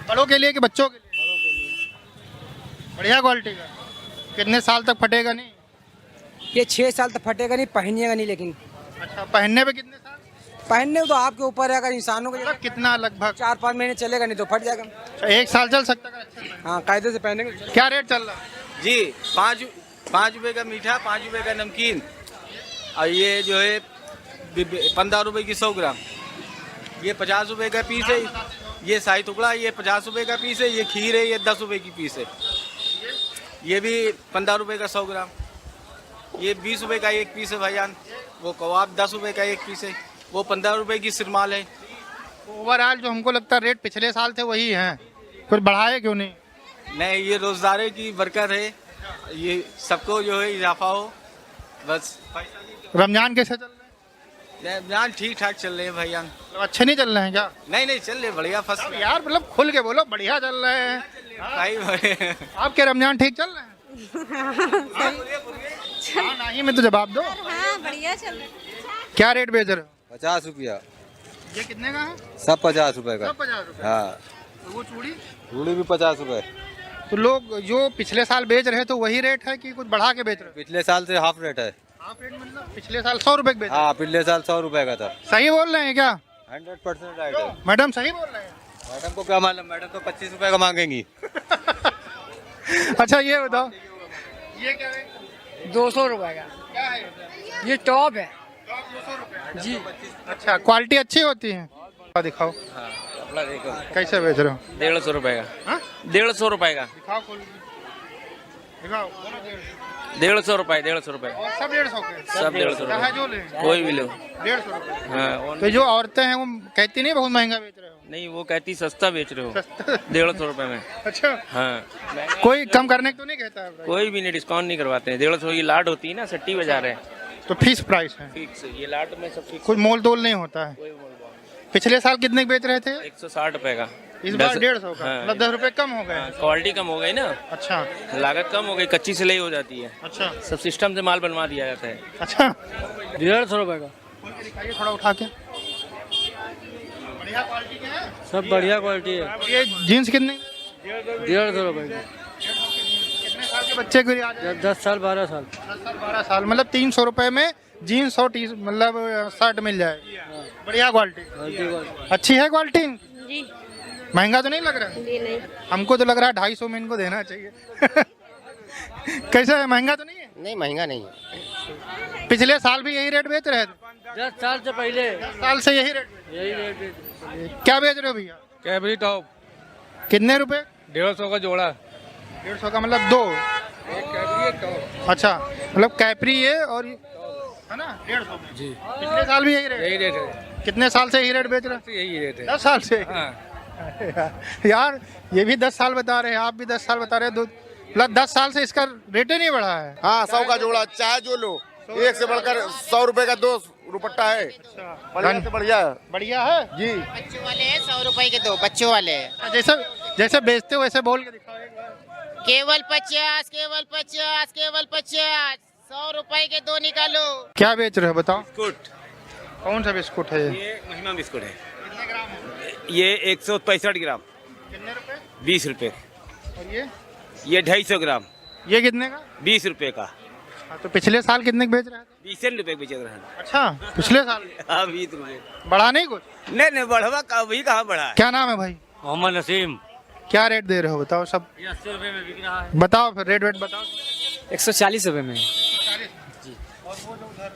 बड़ों के लिए कि बच्चों के लिए? बढ़िया क्वालिटी का। कितने साल तक फटेगा नहीं? ये 6 साल तक फटेगा नहीं, पहनिएगा नहीं। लेकिन अच्छा, पहनने पे कितने साल? पहनने तो आपके ऊपर है, अगर इंसानों को मतलब कितना लगभग? 4-5 महीने चलेगा, नहीं तो फट जाएगा। अच्छा, 1 साल चल सकता है? अच्छा, हाँ कायदे से पहनेंगे। क्या रेट चल रहा है? जी 5 रुपए का मीठा, 5 रुपए का नमकीन, और ये जो है 15 रुपए की 100 ग्राम। ये 50 रुपए का पीस है। ये शाही टुकड़ा, ये 50 रुपए का पीस है। ये खीर है, ये 10 रुपए की पीस है। ये भी 15 रुपए का 100 ग्राम। ये 20 रुपए का एक पीस है भाईजान। वो कबाब 10 रुपए का एक पीस है। वो 15 रुपए की सिरमाल है। ओवरऑल जो हमको लगता है रेट पिछले साल थे वही हैं, कुछ बढ़ाए क्यों नहीं? नहीं, ये रोजगार की बरकत है, ये सबको जो है इजाफा हो बस। रमजान कैसे चल रहे हैं? रमजान ठीक ठाक चल रहे हैं भाईजान। मतलब अच्छे नहीं चल रहे हैं क्या? नहीं चल रहे, बढ़िया फर्स्ट। यार मतलब खुल के बोलो, बढ़िया चल रहे हैं। भाई आपके रमजान ठीक चल रहे हैं? हाँ नहीं में तो जवाब दो। हाँ बढ़िया चल रहा है। क्या रेट बेच रहे हो? 50 रुपया। ये कितने का है? सब 50 रुपए का। सब 50 रुपए। हाँ, तो वो चूड़ी? चूड़ी भी 50 रुपए। तो लोग जो पिछले साल बेच रहे हैं तो वही रेट है कि कुछ बढ़ा के बेच रहे हो? पिछले साल से हाफ रेट है। हाफ रेट मतलब पिछले साल 100 रुपए बेच? हाँ, पिछले साल 100 रुपए का था। सही बोल रहे हैं क्या? 100% राइट है। मैडम सही बोल रहे हैं? मैडम को क्या मालूम, मैडम तो 25 रुपए का मांगेंगी। अच्छा ये बताओ, ये क्या है? 200 रुपए का क्या है? ये टॉप है 200 रुपए जी। अच्छा, क्वालिटी अच्छी होती है? दिखाओ कैसे बेच रहे हो? 150 रुपए का। हाँ? 150 रुपए का। दिखाओ खोल के। दिखाओ। 150 रुपए, 150 रुपए। और सब 150 के? सब 150 रुपए। चाहे जो ले कोई भी लो। 150 रुपए। हाँ तो जो औरतें हैं वो कहती नहीं बहुत महंगा बेच रहे हो? नहीं, वो कहती सस्ता बेच रहे हो। सस्ता। 150 रुपए में। अच्छा, हाँ कोई कम करने को तो नहीं कहता है? कोई भी नहीं, डिस्काउंट नहीं करवाते हैं। 150 की लाट होती है ना, सट्टी बजा रहे हैं। तो फिक्स प्राइस है? फिक्स, ये लाट में सब फिक्स। कुछ मोल तोल नहीं होता है? पिछले साल कितने के बेच रहे थे? 160 रुपए का। इस बार 150 का? हाँ। मतलब 10 रुपए कम हो गए? क्वालिटी कम हो गई ना, अच्छा लागत कम हो गई, कच्ची सिलाई हो जाती है। अच्छा सब सिस्टम से माल बनवा दिया जाता है। अच्छा। 150 रुपए का। दिखाइए थोड़ा उठा के। बढ़िया क्वालिटी के हैं? सब बढ़िया क्वालिटी है। ये जीन्स कितने? 150 रुपए का। कितने साल के बच्चे के लिए आ जाए? 10 साल 12 साल। 10 साल 12 साल, मतलब 300 रुपए में जीन्स और मतलब शर्ट मिल जाए। बढ़िया क्वालिटी। अच्छी है क्वालिटी? जी महंगा तो नहीं लग रहा है? जी नहीं। हमको तो लग रहा है 250 में इनको देना चाहिए। कैसा है, महंगा तो नहीं है? नहीं महंगा नहीं है। पिछले साल भी यही रेट बेच रहे थे? 10 साल से पहले 10 साल से यही रेट? यही रेट। क्या बेच रहे हो भैया? कैबरी टॉप कितने रुपए? 150 का जोड़ा। 150 का मतलब 2? अच्छा, मतलब कैपरी है और है ना 150 जी। पिछले साल भी यही रेट है। कितने साल से यही रेट बेच रहे हैं? यही रेट है। 10 साल से? हाँ। यार ये भी 10 साल बता रहे हैं, आप भी 10 साल बता रहे हैं, मतलब 10 साल से इसका रेट ही नहीं बढ़ा है। हाँ 100 का जोड़ा, चाहे जो लो, एक से बढ़कर 100 रुपए का 2 दुपट्टा है। बढ़िया से बढ़िया बढ़िया है जी। बच्चों वाले हैं 100 रुपए के 2 बच्चों वाले हैं। जैसे जैसे बेचते हो वैसे बोल के दिखाओ एक बार। केवल 50, केवल 50, केवल 50, 100 रुपए के 2 निकालो। क्या बेच रहे हो बताओ? बिस्कुट, कौन सा बिस्कुट है ये? ये महिमा बिस्कुट है। कितने ग्राम है? ये 165 ग्राम, कितने रुपए? 20 रुपए। और ये 250 ग्राम, ये कितने का? 20 रुपए का। हाँ, तो पिछले साल कितने का बेच रहे थे? 20 रुपए बेच रहे हैं। अच्छा, पिछले साल? हाँ 20 रुपए। बढ़ा नहीं कुछ? नहीं बढ़वा कभी कहाँ बढ़ा है। क्या नाम है भाई? मोहम्मद नसीम। क्या रेट दे रहे हो बताओ सब? 80 रुपए में बिक रहा है। बताओ फिर रेट बताओ। 140 रुपए में जी।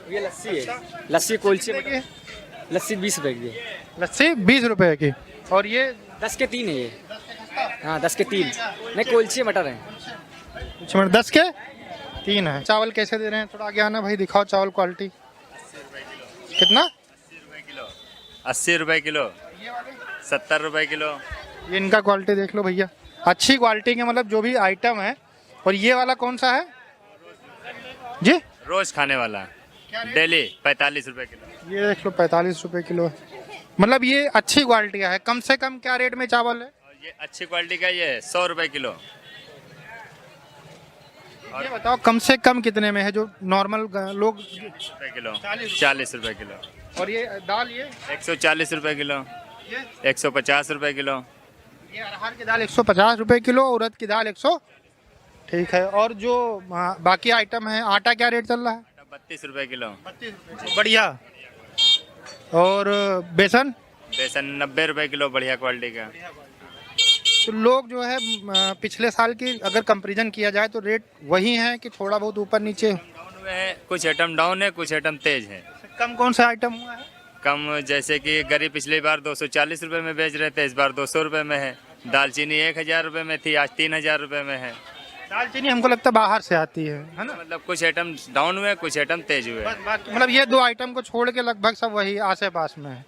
ये लस्सी है, लस्सी कुलचे लस्सी 20 रुपए की। लस्सी 20 रुपए की। और ये 10 के 3 है ये। हाँ 10 के 3 नहीं, कुलचे मटर है। 10 के 3 है। चावल कैसे दे रहे हैं? थोड़ा आगे आना भाई, दिखाओ चावल क्वालिटी। कितना? 80 रुपए किलो, 70 रुपए किलो। ये इनका क्वालिटी देख लो भैया, अच्छी क्वालिटी के मतलब जो भी आइटम है। और ये वाला कौन सा है जी? रोज खाने वाला डेली 45 रुपए किलो। ये देख लो 45 रुपए किलो है, मतलब ये अच्छी क्वालिटी का है। कम से कम क्या रेट में चावल है? और ये अच्छी क्वालिटी का ये 100 रुपए किलो। ये बताओ कम से कम कितने में है जो नॉर्मल लोग? 40 रुपए किलो, 40 रुपए किलो। और ये दाल ये 140 रुपए किलो, ये 150 रुपए किलो। ये अरहर की दाल 150 रुपए किलो, उड़द की दाल 100। ठीक है। और जो बाकी आइटम है, आटा क्या रेट चल रहा है? 32 रुपए किलो। 32 रुपए, बढ़िया। और बेसन? बेसन 90 रुपए किलो, बढ़िया क्वालिटी का। तो लोग जो है पिछले साल की अगर कंपैरिजन किया जाए तो रेट वही है कि थोड़ा बहुत ऊपर नीचे? डाउन में है, कुछ आइटम डाउन है, कुछ आइटम तेज है। कम कौन सा आइटम हुआ है? कम जैसे कि गरी पिछली बार 240 रुपए में बेच रहे थे, इस बार 200 रुपए में है। दालचीनी 1000 रुपए में थी, आज 3000 रुपए में है। दालचीनी हमको लगता है बाहर से आती है ना? मतलब कुछ आइटम डाउन हुए, कुछ आइटम तेज हुए। मतलब ये दो आइटम को छोड़ के लगभग सब वही आसे पास में है।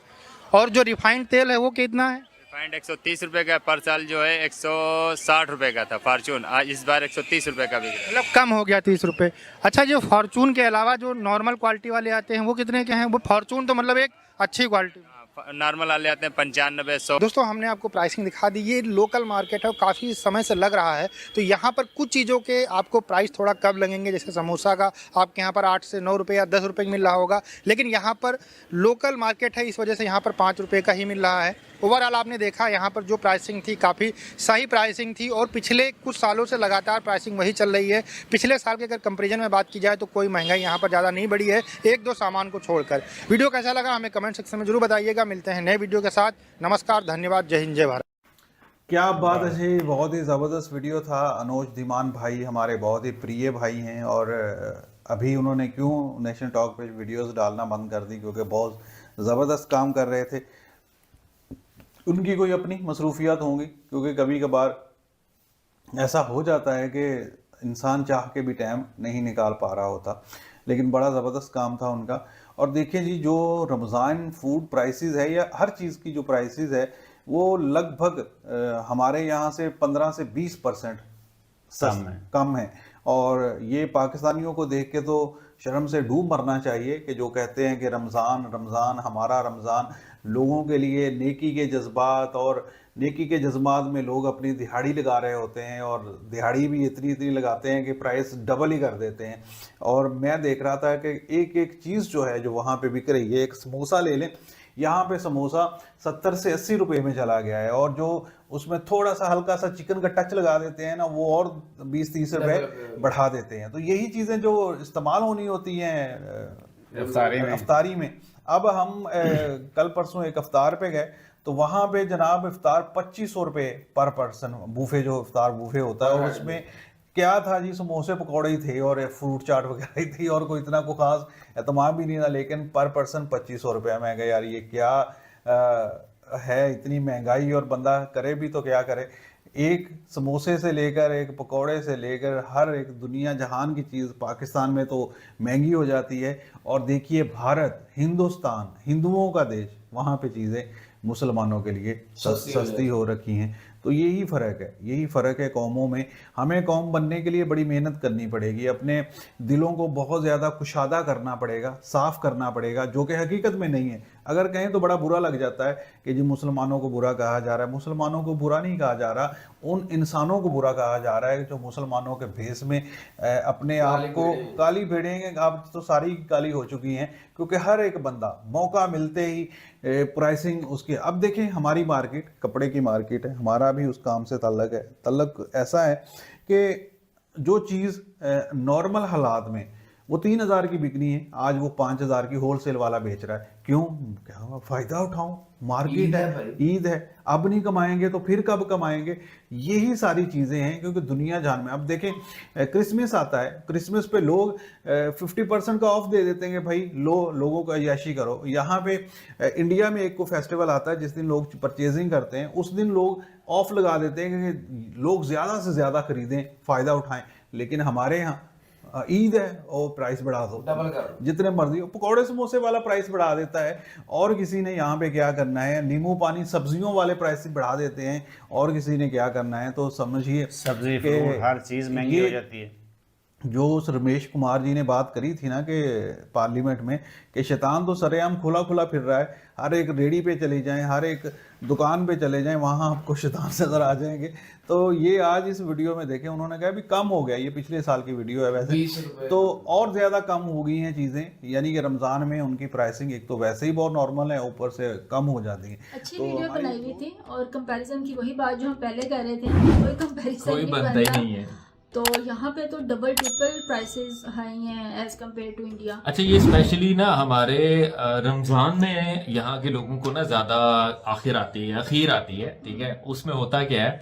और जो रिफाइंड तेल है वो कितना है? रिफाइंड 130 रुपए का, पर साल जो है 160 रुपए का था फॉर्चून, आज इस बार 130 रुपए का बिक रहा है। मतलब कम हो गया 30 रुपए। अच्छा, जो फॉर्चून के अलावा जो नॉर्मल क्वालिटी वाले आते हैं वो कितने के हैं? वो फॉर्चून तो मतलब एक अच्छी क्वालिटी, नॉर्मल वाले आते हैं 95, 100। दोस्तों हमने आपको प्राइसिंग दिखा दी। ये लोकल मार्केट है और काफ़ी समय से लग रहा है, तो यहाँ पर कुछ चीज़ों के आपको प्राइस थोड़ा कम लगेंगे। जैसे समोसा का आपके यहाँ पर 8 से 9 रुपये या 10 रुपये मिल रहा होगा, लेकिन यहाँ पर लोकल मार्केट है, इस वजह से यहाँ पर 5 रुपये का ही मिल रहा है। ओवरऑल आपने देखा यहाँ पर जो प्राइसिंग थी काफ़ी सही प्राइसिंग थी और पिछले कुछ सालों से लगातार प्राइसिंग वही चल रही है। पिछले साल के अगर कंपैरिजन में बात की जाए तो कोई महंगाई यहाँ पर ज़्यादा नहीं बढ़ी है, एक दो सामान को छोड़कर। वीडियो कैसा लगा हमें कमेंट सेक्शन में जरूर बताइएगा। मिलते हैं नए वीडियो के साथ। नमस्कार, धन्यवाद, जय हिंद, जय भारत। क्या बात है जी, बहुत ही ज़बरदस्त वीडियो था। अनुज धीमान भाई हमारे बहुत ही प्रिय भाई हैं और अभी उन्होंने क्यों नेशन टॉक पे वीडियोस डालना बंद कर दी, क्योंकि बहुत ज़बरदस्त काम कर रहे थे। उनकी कोई अपनी मसरूफियात होंगी, क्योंकि कभी कभार ऐसा हो जाता है कि इंसान चाह के भी टाइम नहीं निकाल पा रहा होता, लेकिन बड़ा ज़बरदस्त काम था उनका। और देखिए जी, जो रमज़ान फूड प्राइसेस है या हर चीज़ की जो प्राइसेस है वो लगभग हमारे यहाँ से 15 से 20% कम है। और ये पाकिस्तानियों को देख के तो शर्म से डूब मरना चाहिए कि जो कहते हैं कि रमज़ान रमज़ान हमारा रमज़ान। लोगों के लिए नेकी के जज्बात और नेकी के जज्बात में लोग अपनी दिहाड़ी लगा रहे होते हैं और दिहाड़ी भी इतनी लगाते हैं कि प्राइस डबल ही कर देते हैं। और मैं देख रहा था कि एक एक चीज़ जो है जो वहाँ पे बिक रही है, एक समोसा ले लें, यहाँ पे समोसा 70 से 80 रुपए में चला गया है, और जो उसमें थोड़ा सा हल्का सा चिकन का टच लगा देते हैं ना, वो और 20-30 रुपए बढ़ा देते हैं। तो यही चीज़ें जो इस्तेमाल होनी होती हैं अफ्तारी में। अब हम कल परसों एक अफ्तार पे गए तो वहाँ पे जनाब इफ्तार 2500 रुपये पर पर्सन, बूफे जो इफ्तार बूफे होता है, और उसमें क्या था जी, समोसे पकौड़े ही थे और फ्रूट चाट वगैरह ही थी, और कोई इतना को खास एहतमाम भी नहीं था, लेकिन पर पर्सन 2500 रुपये। मैं कहा यार ये क्या है, इतनी महंगाई, और बंदा करे भी तो क्या करे। एक समोसे से लेकर एक पकौड़े से लेकर हर एक दुनिया जहान की चीज़ पाकिस्तान में तो महंगी हो जाती है। और देखिए भारत, हिंदुस्तान, हिंदुओं का देश, वहाँ पे चीज़ें मुसलमानों के लिए सस्ती हो रखी हैं। तो यही फ़र्क है, यही फ़र्क है कौमों में। हमें कौम बनने के लिए बड़ी मेहनत करनी पड़ेगी, अपने दिलों को बहुत ज़्यादा कुशादा करना पड़ेगा, साफ़ करना पड़ेगा, जो कि हकीकत में नहीं है। अगर कहें तो बड़ा बुरा लग जाता है कि जी मुसलमानों को बुरा कहा जा रहा है। मुसलमानों को बुरा नहीं कहा जा रहा, उन इंसानों को बुरा कहा जा रहा है जो मुसलमानों के भेष में अपने आप को काली भेड़ेंगे। अब तो सारी काली हो चुकी हैं, क्योंकि हर एक बंदा मौका मिलते ही प्राइसिंग उसकी। अब देखें हमारी मार्केट कपड़े की मार्केट है, हमारा भी उस काम से ताल्लुक है। ताल्लुक ऐसा है कि जो चीज़ नॉर्मल हालात में वो 3000 की बिकनी है, आज वो 5000 की होलसेल वाला बेच रहा है। क्यों? क्या फ़ायदा उठाऊं, मार्केट है, ईद है, अब नहीं कमाएंगे तो फिर कब कमाएंगे। यही सारी चीज़ें हैं, क्योंकि दुनिया जान में। अब देखें क्रिसमस आता है, क्रिसमस पे लोग 50% का ऑफ दे देते हैं कि भाई लोगों को अय्याशी करो। यहाँ पे इंडिया में एक को फेस्टिवल आता है जिस दिन लोग परचेजिंग करते हैं, उस दिन लोग ऑफ लगा देते हैं कि लोग ज़्यादा से ज़्यादा खरीदें, फ़ायदा उठाएं। लेकिन हमारे यहाँ ईद है और प्राइस बढ़ा दो, डबल कर जितने मर्जी। पकौड़े समोसे वाला प्राइस बढ़ा देता है और किसी ने यहाँ पे क्या करना है, नींबू पानी सब्जियों वाले प्राइस बढ़ा देते हैं और किसी ने क्या करना है। तो समझिए सब्जी फ्रूट हर चीज महंगी हो जाती है। जो उस रमेश कुमार जी ने बात करी थी ना कि पार्लियामेंट में कि शैतान तो सरेआम खुला खुला फिर रहा है, हर एक रेडी पे चले जाएं, हर एक दुकान पे चले जाएं, वहाँ आपको शैतान नजर आ जाएंगे। तो ये आज इस वीडियो में देखें, उन्होंने कहा भी कम हो गया, ये पिछले साल की वीडियो है वैसे तो और ज़्यादा कम हो गई हैं चीज़ें, यानी कि रमज़ान में उनकी प्राइसिंग एक तो वैसे ही बहुत नॉर्मल है, ऊपर से कम हो जाती है। अच्छी तो वीडियो बनाई हुई थी और कंपैरिजन की वही बात जो हम पहले कर रहे थे, कोई कंपैरिजन कोई बनता ही नहीं है। तो यहाँ पे तो डबल ट्रिपल प्राइसेस हाई हैं एज कम्पेयर टू इंडिया। अच्छा, ये स्पेशली ना हमारे रमज़ान में यहाँ के लोगों को ना ज़्यादा आखिर आती है, अखीर आती है, ठीक है। उसमें होता क्या है,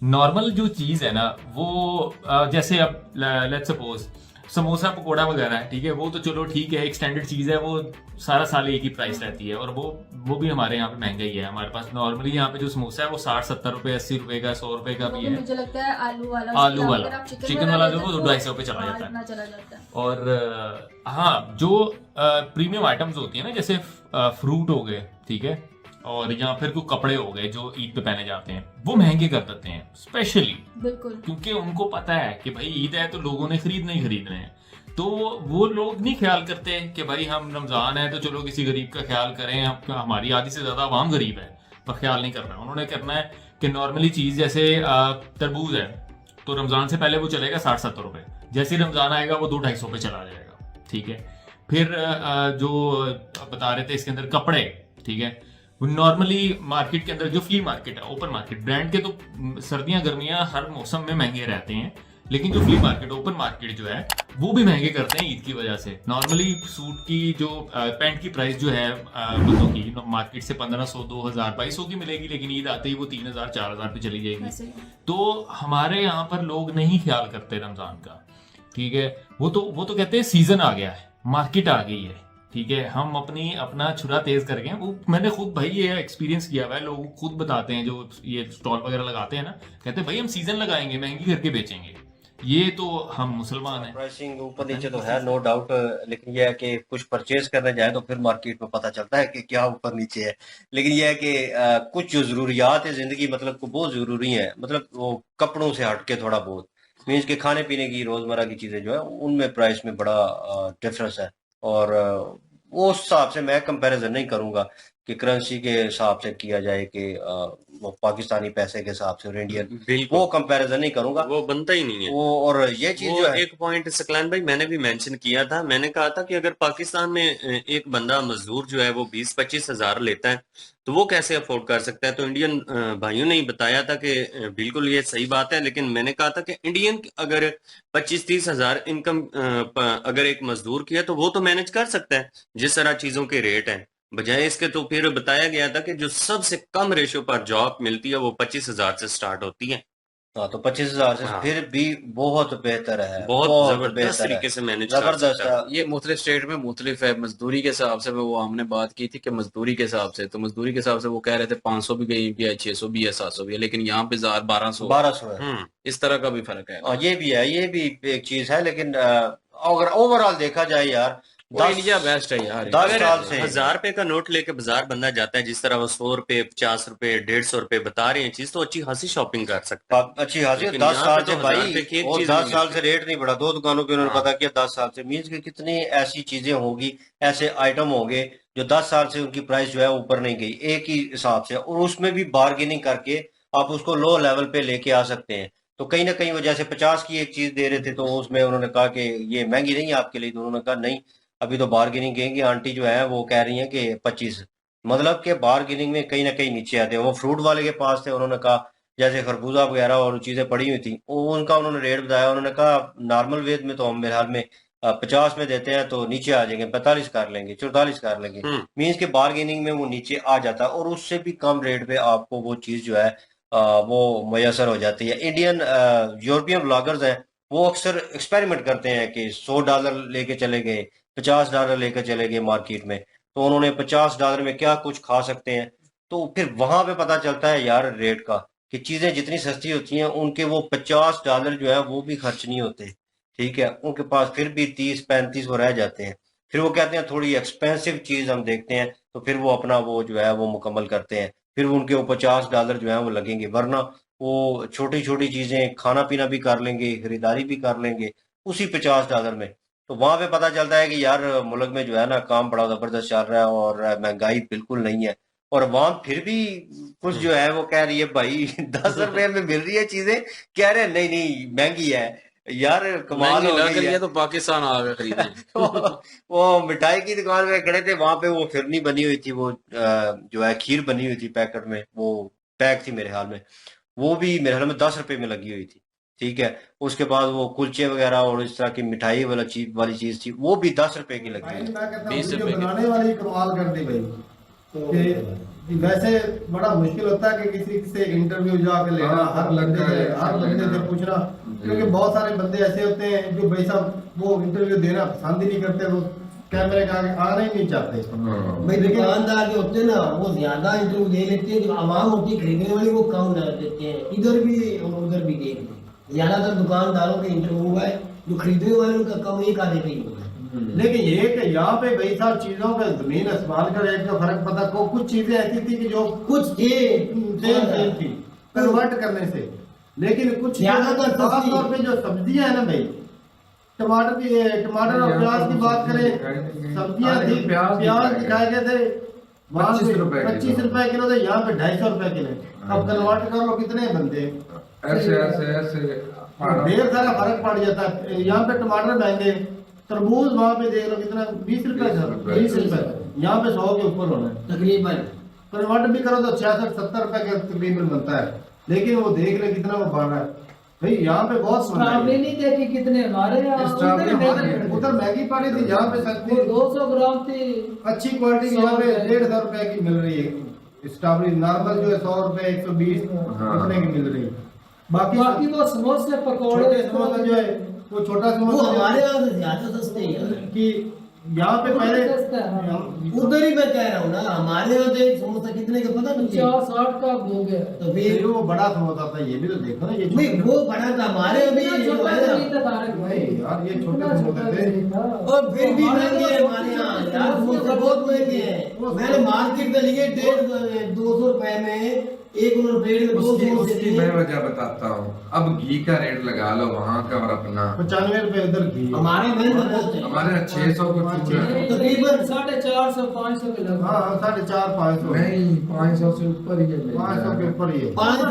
नॉर्मल जो चीज़ है ना वो जैसे अब लेट्स सपोज समोसा पकोड़ा वगैरह है, ठीक है, वो तो चलो ठीक है, एक स्टैंडर्ड चीज़ है, वो सारा साल एक ही प्राइस रहती है और वो भी हमारे यहाँ पे महंगा ही है। हमारे पास नॉर्मली यहाँ पे जो समोसा है वो 60-70 रुपए, 80 रुपए का, 100 रुपए का भी है। मुझे लगता है आलू वाला चिकन वाला जो वो 250 पे चला जाता है। और हाँ, जो प्रीमियम आइटम्स होती है ना, जैसे फ्रूट हो गए, ठीक है, और या फिर कोई कपड़े हो गए जो ईद पे पहने जाते हैं, वो महंगे कर देते हैं स्पेशली, बिल्कुल, क्योंकि उनको पता है कि भाई ईद है तो लोगों ने खरीदने ही खरीदने हैं। तो वो लोग नहीं ख्याल करते कि भाई हम रमजान है तो चलो किसी गरीब का ख्याल करें, हमारी आधी से ज्यादा आवाम गरीब है, पर ख्याल नहीं करना। उन्होंने करना है कि नॉर्मली चीज जैसे तरबूज है तो रमजान से पहले वो चलेगा 60-70 रुपए, जैसे ही रमजान आएगा वो 200-250 पे चला जाएगा, ठीक है। फिर जो बता रहे थे इसके अंदर कपड़े, ठीक है, नॉर्मली मार्केट के अंदर जो फ्ली मार्केट है, ओपन मार्केट, ब्रांड के तो सर्दियां गर्मियां हर मौसम में महंगे रहते हैं, लेकिन जो फ्ली मार्केट, ओपन मार्केट जो है वो भी महंगे करते हैं ईद की वजह से। नॉर्मली सूट की जो पैंट की प्राइस जो है बंदों की मार्केट से 1500, 2000, 2200 की मिलेगी, लेकिन ईद आते ही वो 3000, 4000 पे चली जाएगी। तो हमारे यहाँ पर लोग नहीं ख्याल करते रमजान का, ठीक है। वो तो कहते हैं सीजन आ गया है, मार्केट आ गई है, ठीक है, हम अपना छुरा तेज कर गए। वो मैंने खुद भाई ये एक्सपीरियंस किया हुआ है, लोग खुद बताते हैं जो ये स्टॉल वगैरह लगाते हैं ना, कहते हैं भाई हम सीजन लगाएंगे, महंगी करके बेचेंगे, ये तो हम मुसलमान हैं। प्राइसिंग ऊपर नीचे तो है नो डाउट, लेकिन यह है कि कुछ परचेज करने जाए तो फिर मार्केट में पता चलता है कि क्या ऊपर नीचे है। लेकिन यह है कि कुछ जो जरूरियात है जिंदगी मतलब को बहुत जरूरी है, मतलब वो कपड़ों से हटके थोड़ा बहुत मीन्स के खाने पीने की रोजमर्रा की चीजें जो है उनमें प्राइस में बड़ा डिफरेंस है। और उस हिसाब से मैं कंपैरिजन नहीं करूंगा कि करेंसी के हिसाब से किया जाए कि वो पाकिस्तानी पैसे के हिसाब से और इंडियन, वो कंपैरिजन नहीं करूंगा, वो बनता ही नहीं है वो। और ये चीज जो है, एक पॉइंट सकलान भाई मैंने भी मेंशन किया था, मैंने कहा था कि अगर पाकिस्तान में एक बंदा मजदूर जो है वो 20-25 हजार लेता है तो वो कैसे अफोर्ड कर सकता है। तो इंडियन भाइयों ने ही बताया था कि बिल्कुल ये सही बात है, लेकिन मैंने कहा था कि इंडियन अगर 25-30 हजार इनकम अगर एक मजदूर की है तो वो तो मैनेज कर सकता है जिस तरह चीजों के रेट हैं। बजाय इसके तो फिर बताया गया था कि जो सबसे कम रेशियो पर जॉब मिलती है वो 25,000 से स्टार्ट होती है। हाँ, तो 25,000 से फिर भी बहुत बेहतर है, बहुत जबरदस्त तरीके से मैनेज कर सकता है। ये मुख्तलिफ स्टेट में मुख्तलिफ है। मजदूरी के हिसाब से वो हमने बात की थी कि मजदूरी के हिसाब से, तो मजदूरी के हिसाब से वो कह रहे थे 500 भी गई है, 600 भी है, 700 भी है, लेकिन यहाँ पे 1200 है। इस तरह का भी फर्क है। ये भी है, ये भी एक चीज है, लेकिन अगर ओवरऑल देखा जाए यार, इंडिया बेस्ट है यार। 10 साल से 1000 रुपए का नोट लेके बाजार बंदा जाता है, जिस तरह वो 100 रुपए, 50 रुपए, 150 रुपए बता रहे हैं चीज, तो अच्छी खासी शॉपिंग कर सकता है। अच्छी खासी 10 साल से भाई, और 10 साल से रेट नहीं बढ़ा, 2 दुकानों पे उन्होंने पता किया 10 साल से। मीन्स कि कितनी ऐसी चीजें होगी, ऐसे आइटम होंगे जो 10 साल से उनकी प्राइस जो है ऊपर नहीं गई एक ही हिसाब से, और उसमें भी बार्गेनिंग करके आप उसको लो लेवल पे लेके आ सकते हैं। तो कहीं ना कहीं वो जैसे 50 की एक चीज दे रहे थे तो उसमें उन्होंने कहा कि ये महंगी नहीं है आपके लिए, तो उन्होंने कहा नहीं, अभी तो बार्गेनिंग कहेंगे, आंटी जो है वो कह रही है कि 25, मतलब कि बार्गेनिंग में कहीं ना कहीं नीचे आते हैं। वो फ्रूट वाले के पास थे, उन्होंने कहा जैसे खरबूजा वगैरह और चीजें पड़ी हुई थी, उनका उन्होंने रेट बताया, उन्होंने कहा नॉर्मल वेज में तो हम मेरे हाल में 50 में देते हैं, तो नीचे आ जाएंगे 45 कर लेंगे, 44 कर लेंगे। मीन्स के बार्गेनिंग में वो नीचे आ जाता है और उससे भी कम रेट पे आपको वो चीज जो है वो मैसर हो जाती है। इंडियन यूरोपियन ब्लॉगर्स हैं, वो अक्सर एक्सपेरिमेंट करते हैं कि $100 लेके चले गए, $50 लेकर चले गए मार्केट में, तो उन्होंने $50 में क्या कुछ खा सकते हैं। तो फिर वहां पे पता चलता है यार रेट का, कि चीजें जितनी सस्ती होती हैं उनके वो $50 जो है वो भी खर्च नहीं होते। ठीक है, उनके पास फिर भी 30-35 वो रह जाते हैं। फिर वो कहते हैं थोड़ी एक्सपेंसिव चीज हम देखते हैं, तो फिर वो अपना वो जो है वो मुकम्मल करते हैं। फिर उनके वो $50 जो है वो लगेंगे, वरना वो छोटी छोटी चीजें खाना पीना भी कर लेंगे, खरीदारी भी कर लेंगे उसी $50 में। तो वहां पे पता चलता है कि यार मुल्क में जो है ना काम बड़ा जबरदस्त चल रहा है और महंगाई बिल्कुल नहीं है। और वहां फिर भी कुछ जो है वो कह रही है भाई 10 रुपए में मिल रही है चीजें, कह रहे हैं नहीं नहीं महंगी है। यार कमाल हो गई है। तो पाकिस्तान आ गए खरीदने। वो मिठाई की दुकान में खड़े थे, वहां पे वो फिरनी बनी हुई थी, वो जो है खीर बनी हुई थी पैकेट में, वो पैक थी मेरे ख्याल में, वो भी मेरे ख्याल में 10 रुपए में लगी हुई थी। ठीक है, उसके बाद वो कुलचे वगैरह और इस तरह की मिठाई वाली चीज थी, वो भी 10 रुपए की लगी हुई थी। 20 रुपए बनाने वाली कमाल कर दी भाई। कि वैसे बड़ा मुश्किल होता है कि किसी से इंटरव्यू जाके लेना, हर लड़के से पूछना, क्योंकि बहुत सारे बंदे ऐसे होते हैं जो भाई साहब वो इंटरव्यू देना पसंद ही नहीं करते, वो कैमरे के आगे आना ही नहीं चाहते। भाई दुकानदार जो होते हैं ना वो ज्यादा इंटरव्यू दे लेते हैं, जो आवाम होती है खरीदने वाली वो कम देते हैं, इधर भी और उधर भी देख लें। ज्यादातर दुकानदारों के इंटरव्यू है, जो खरीदने वाले उनका कम एक आधे का ही। लेकिन ये कि यहाँ पे भाई साहब चीजों का जमीन आसमान का रेट का फर्क पता को, कुछ चीजें ऐसी थी कि जो कुछ सेम थी कन्वर्ट करने से, लेकिन कुछ खास तौर पे जो सब्जियां है ना भाई, टमाटर और प्याज की बात करें, सब्जियां थी, प्याज दिखाए गए थे 25 रुपए किलो थे, यहाँ पे 250 रुपए किलो। अब कन्वर्ट कर लो कितने बनते ऐसे ढेर सारा फर्क पड़ जाता है। यहाँ पे टमाटर महंगे, तरबूज वहाँ पे देख लो कितना 20 रुपए, 20 रुपए, यहाँ पे 100 के ऊपर होना है तकरीबन। कन्वर्ट भी करो तो 66-70 रुपए का तकरीबन बनता है, लेकिन वो देख ले कितना वो बढ़ रहा है भाई। यहाँ पे बहुत नहीं देखी कितने हमारे उधर महंगी पड़ी थी, यहाँ पे सस्ती 200 ग्राम थी, अच्छी क्वालिटी की यहाँ पे 150 रुपए की मिल रही है। स्ट्रॉबेरी नॉर्मल जो है 100 रुपए 120 इतने की मिल रही है। बाकी वो समोसे पकौड़े समोसा जो है वो छोटा समोसा हमारे यहाँ से ज्यादा सस्ते हैं कि यहाँ पे पहले उधर ही मैं कह रहा हूँ ना, हमारे यहाँ तो एक समोसा कितने का पता नहीं, 50-60 का हो गया। तो फिर वो बड़ा समोसा था, ये भी तो देखो ना, ये नहीं वो बड़ा था हमारे अभी नहीं यार ये छोटे समोसे थे और फिर भी महंगे हैं हमारे यहाँ यार, समोसे बहुत महंगे हैं। मैंने मार्केट में लिए 150-200 रुपए में एक उसकी मैं वजह बताता हूँ। अब घी का रेट लगा लो वहाँ का और अपना 95 रुपए उधर घी, हमारे हमारे 600 को तकरीबन 450-500 के लगभग। हाँ 450-500 नहीं 500 से ऊपर ही है, 500 के ऊपर ही है, 500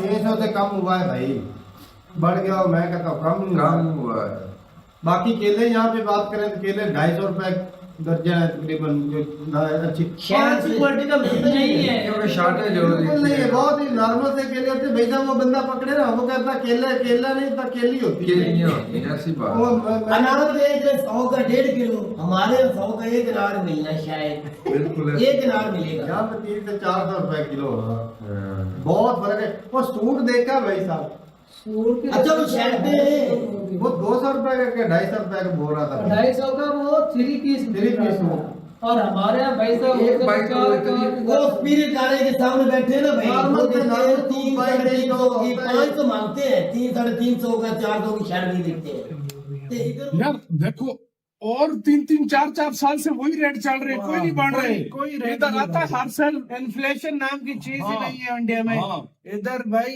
600 से कम हुआ है भाई, बढ़ गया। मैं कहता हूँ कम हुआ है। बाकी केले यहाँ पे बात करें तो केले 250 रुपए दर्जन है तकरीबन, जो अच्छी क्वालिटी का नहीं है, क्योंकि शॉर्टेज हो रही है। नहीं है, बहुत ही नॉर्मल से केले होते भाई साहब। वो बंदा पकड़े ना, वो कहता केला नहीं था, केली होती है, ऐसी बात। अनार 100 का 1.5 किलो, हमारे 100 का 1 अनार मिलना शायद, बिल्कुल 1 अनार मिलेगा। यहाँ पे 300 से 400 रुपए किलो होगा, बहुत फर्क है। वो सूट देखा भाई साहब, अच्छा वो शर्ट वो 200 रुपए का 250 रुपए का बोल रहा था, 250 का वो 3 पीस और हमारे यहाँ भाई साहब वो स्पिरिट आने के सामने बैठे ना भाई, 500 मांगते हैं, 300-350 का 400 की शर्ट भी देखते हैं यार। देखो और 3-4 साल से वही रेट चल रहे, कोई नहीं बढ़ रहे, कोई इधर आता है हर साल। इन्फ्लेशन नाम की चीज ही नहीं है इंडिया में। इधर भाई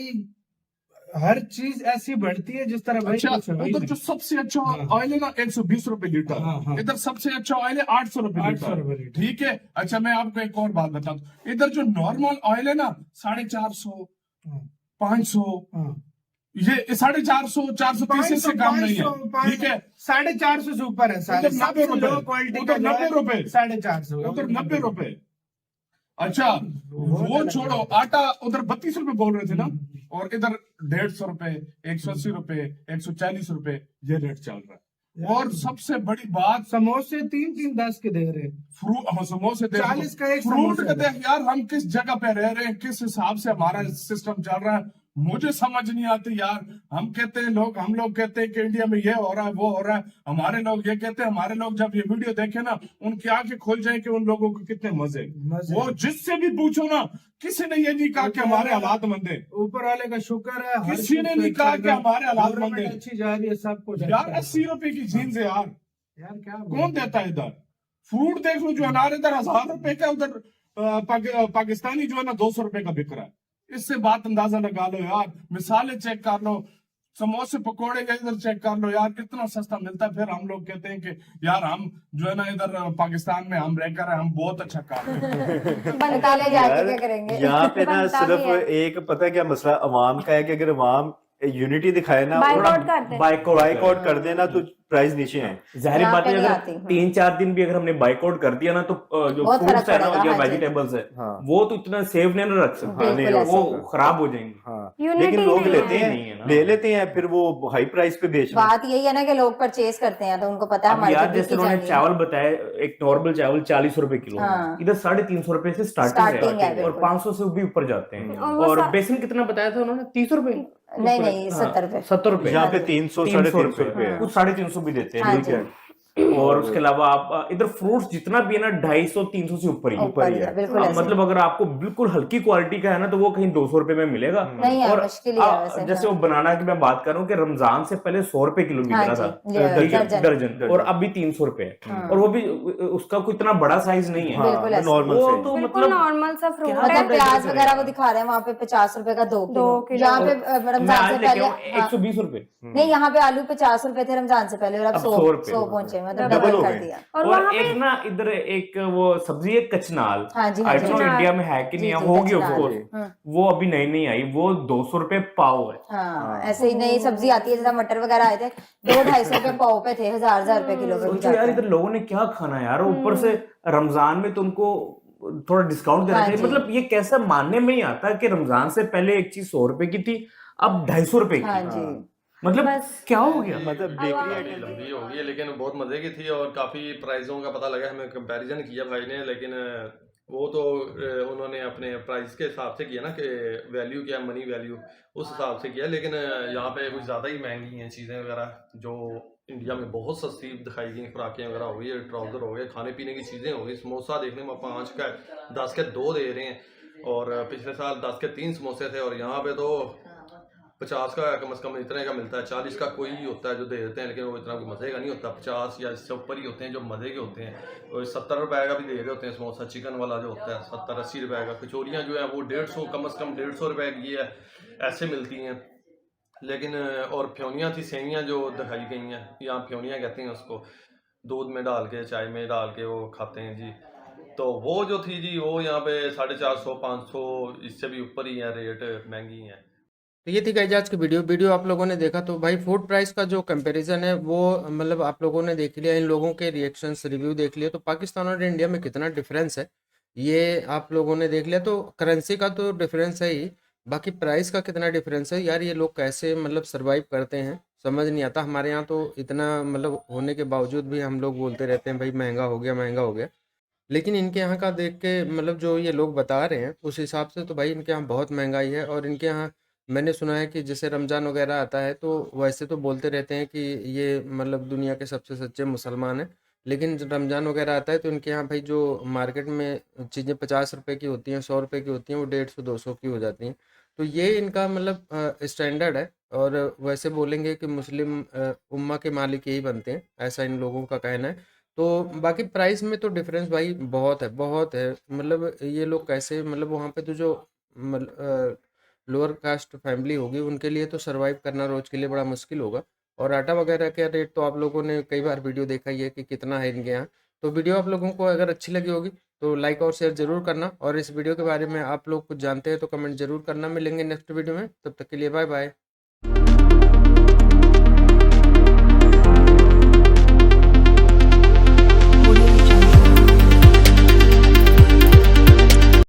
हर चीज ऐसी बढ़ती है जिस तरह भाई। अच्छा उधर जो सबसे अच्छा ऑयल है ना 120 रुपए लीटर, इधर सबसे अच्छा ऑयल है 800 रुपए लीटर। ठीक है, अच्छा मैं आपको एक और बात बता दूं, इधर जो नॉर्मल ऑयल है ना 450 500, ये 450 430 से कम नहीं है। ठीक है, 450 से ऊपर है, 90 रुपए, उधर 90 रुपए, 450 उधर 90 रुपए। अच्छा वो छोड़ो, आटा उधर 32 रुपए बोल रहे थे ना, और इधर 150 रुपए, 180 रुपए, 140 रुपए ये रेट चल रहा है। और सबसे बड़ी बात, समोसे 3-10 के दे रहे हैं, समोसे 40 का एक फ्रूट का देख यार, हम किस जगह पे रह रहे हैं, किस हिसाब से हमारा सिस्टम चल रहा है। मुझे समझ नहीं आती यार। हम लोग कहते हैं कि इंडिया में ये हो रहा है वो हो रहा है, हमारे लोग ये कहते हैं, हमारे लोग जब ये वीडियो देखे ना उनकी आंखें खुल जाए कि उन लोगों को कितने मजे। वो जिससे भी पूछो ना, किसी ने ये नहीं कहा कि हमारे हालात मंदे, ऊपर वाले का शुक्र है, किसी ने नहीं कहा कि हमारे हालात मंदे। अच्छी जा रही है, सब कुछ यार 80 रुपए की जीन्स है यार क्या कौन देता है इधर? फ्रूट देख लो, जो अनार इधर 1000 रुपए का, उधर पाकिस्तानी जो है ना 200 रुपए का बिक रहा है। इससे बात अंदाजा लगा लो यार। मिसालें चेक कर लो, समोसे पकोड़े का इधर चेक कर लो यार, कितना सस्ता मिलता है। फिर हम लोग कहते हैं कि यार हम जो है ना इधर पाकिस्तान में हम रहकर हम बहुत अच्छा काम करेंगे। यहाँ पे ना सिर्फ एक पता है क्या मसला अवाम का है कि अगर अवाम यूनिटी दिखाए ना, बाइकआउट कर देना तो प्राइस नीचे है। जाहिर बात है, अगर 3-4 दिन भी अगर हमने बाइकआउट कर दिया ना तो जो फ्रूट्स है ना या वेजिटेबल्स है वो तो इतना सेव नहीं रख सकते, वो खराब हो जाएंगे। लेकिन लोग ले लेते हैं फिर वो हाई प्राइस पे बेच रहे हैं। बात यही है ना कि लोग परचेज करते हैं तो उनको पता है हमारे यार। जैसे उन्होंने चावल बताया, एक नॉर्मल चावल 40 रुपए किलो, इधर 350 रुपए से स्टार्टिंग है और 500 से भी ऊपर जाते हैं। और बेसन कितना बताया था उन्होंने? 30 रुपए? नहीं 70 रुपए। यहाँ पे 300 350 रुपए, कुछ 350 भी देते हैं। और उसके अलावा आप इधर फ्रूट्स जितना भी है ना 250-300 से ऊपर ही है। मतलब अगर आपको बिल्कुल हल्की क्वालिटी का है ना तो वो कहीं 200 रुपए में मिलेगा। और जैसे वो बनाना की मैं बात कर रहा हूँ कि रमजान से पहले 100 रुपए किलो मिल रहा था दर्जन, और अब भी 300 रुपए है। और वो भी उसका कोई इतना बड़ा साइज नहीं है, नॉर्मल तो मतलब नॉर्मल सा फ्रूट है। प्याज वगैरह वो दिखा रहे हैं वहाँ पे 50 रुपए का 2 किलो। यहाँ पे रमजान से पहले 120 रुपए, नहीं यहाँ पे आलू 50 रुपए थे रमजान से पहले, और अब 100 पहुंचे, मतलब डबल कर दिया। और एक ना इधर एक वो सब्जी है कचनाल, इंडिया में है कि नहीं, होगी ऑफकोर्स, वो अभी नई आई, वो 200 रुपए पाव है। हाँ, ऐसे ही नई सब्जी आती है, जैसा मटर वगैरह आए थे 200-250 रुपए पाव पे थे, 1000 रुपए किलो पे। सोचो यार इधर लोगों ने क्या खाना यार, ऊपर से रमजान में तो उनको थोड़ा डिस्काउंट देना चाहिए। मतलब ये कैसा मानने में ही आता है कि रमजान से पहले एक चीज 100 रुपए की थी, अब 250 रुपए की। मतलब क्या हो गया? मतलब बेकरी लंबी हो गई है, लेकिन बहुत मजे की थी और काफी प्राइसों का पता लगा। हमें कंपैरिजन किया भाई ने, लेकिन वो तो उन्होंने अपने प्राइस के हिसाब से किया ना कि वैल्यू क्या, मनी वैल्यू, उस हिसाब से किया। लेकिन यहाँ पे कुछ ज़्यादा ही महंगी हैं चीज़ें वगैरह, जो इंडिया में बहुत सस्ती दिखाई गई। खुराकें वगैरह हो गई, ट्राउज़र हो गए, खाने पीने की चीज़ें हो गई। समोसा देखने में 5 का 10 के 2 दे रहे हैं, और पिछले साल 10 के 3 समोसे थे, और यहाँ पे तो 50 का कम से कम इतने का मिलता है। 40 का कोई ही होता है जो दे देते हैं, लेकिन वो इतना मज़े का नहीं होता। 50 या इससे ऊपर ही होते हैं जो मज़े के होते हैं। और 70 रुपए का भी दे रहे होते हैं समोसा, चिकन वाला जो होता है 70-80 रुपए का। कचौरियाँ जो है वो 150, कम से कम 150 रुपए की है, ऐसे मिलती हैं। लेकिन और फ्योनियाँ थी, सेवियाँ जो दिखाई गई हैं, यहाँ फ्योनियाँ कहते हैं उसको, दूध में डाल के, चाय में डाल के वो खाते हैं जी। तो वो जो थी जी, वो यहाँ पे 450-500, इससे भी ऊपर ही है, रेट महंगी हैं। तो ये थी गाइस आज की वीडियो आप लोगों ने देखा। तो भाई फूड प्राइस का जो कंपैरिजन है वो मतलब आप लोगों ने देख लिया, इन लोगों के रिएक्शंस रिव्यू देख लिया। तो पाकिस्तान और इंडिया में कितना डिफरेंस है ये आप लोगों ने देख लिया। तो करेंसी का तो डिफरेंस है ही, बाकी प्राइस का कितना डिफरेंस है यार, ये लोग कैसे मतलब सर्वाइव करते हैं समझ नहीं आता। हमारे यहाँ तो इतना मतलब होने के बावजूद भी हम लोग बोलते रहते हैं भाई महंगा हो गया, लेकिन इनके यहाँ का देख के मतलब जो ये लोग बता रहे हैं उस हिसाब से तो भाई इनके यहाँ बहुत महंगाई है। और इनके यहाँ मैंने सुना है कि जैसे रमज़ान वगैरह आता है तो वैसे तो बोलते रहते हैं कि ये मतलब दुनिया के सबसे सच्चे मुसलमान हैं, लेकिन जब रमज़ान वगैरह आता है तो इनके यहाँ भाई जो मार्केट में चीज़ें 50 रुपए की होती हैं, 100 रुपए की होती हैं, वो 150-200 की हो जाती हैं। तो ये इनका मतलब स्टैंडर्ड है। और वैसे बोलेंगे कि मुस्लिम उम्मा के मालिक यही बनते हैं, ऐसा इन लोगों का कहना है। तो बाकी प्राइस में तो डिफरेंस भाई बहुत है। मतलब ये लोग कैसे मतलब वहाँ पे तो जो लोअर कास्ट फैमिली होगी उनके लिए तो सरवाइव करना रोज़ के लिए बड़ा मुश्किल होगा। और आटा वगैरह का रेट तो आप लोगों ने कई बार वीडियो देखा ही है कि कितना है इनके यहाँ। तो वीडियो आप लोगों को अगर अच्छी लगी होगी तो लाइक और शेयर जरूर करना, और इस वीडियो के बारे में आप लोग कुछ जानते हैं तो कमेंट जरूर करना। मिलेंगे नेक्स्ट वीडियो में, तब तक के लिए बाय बाय।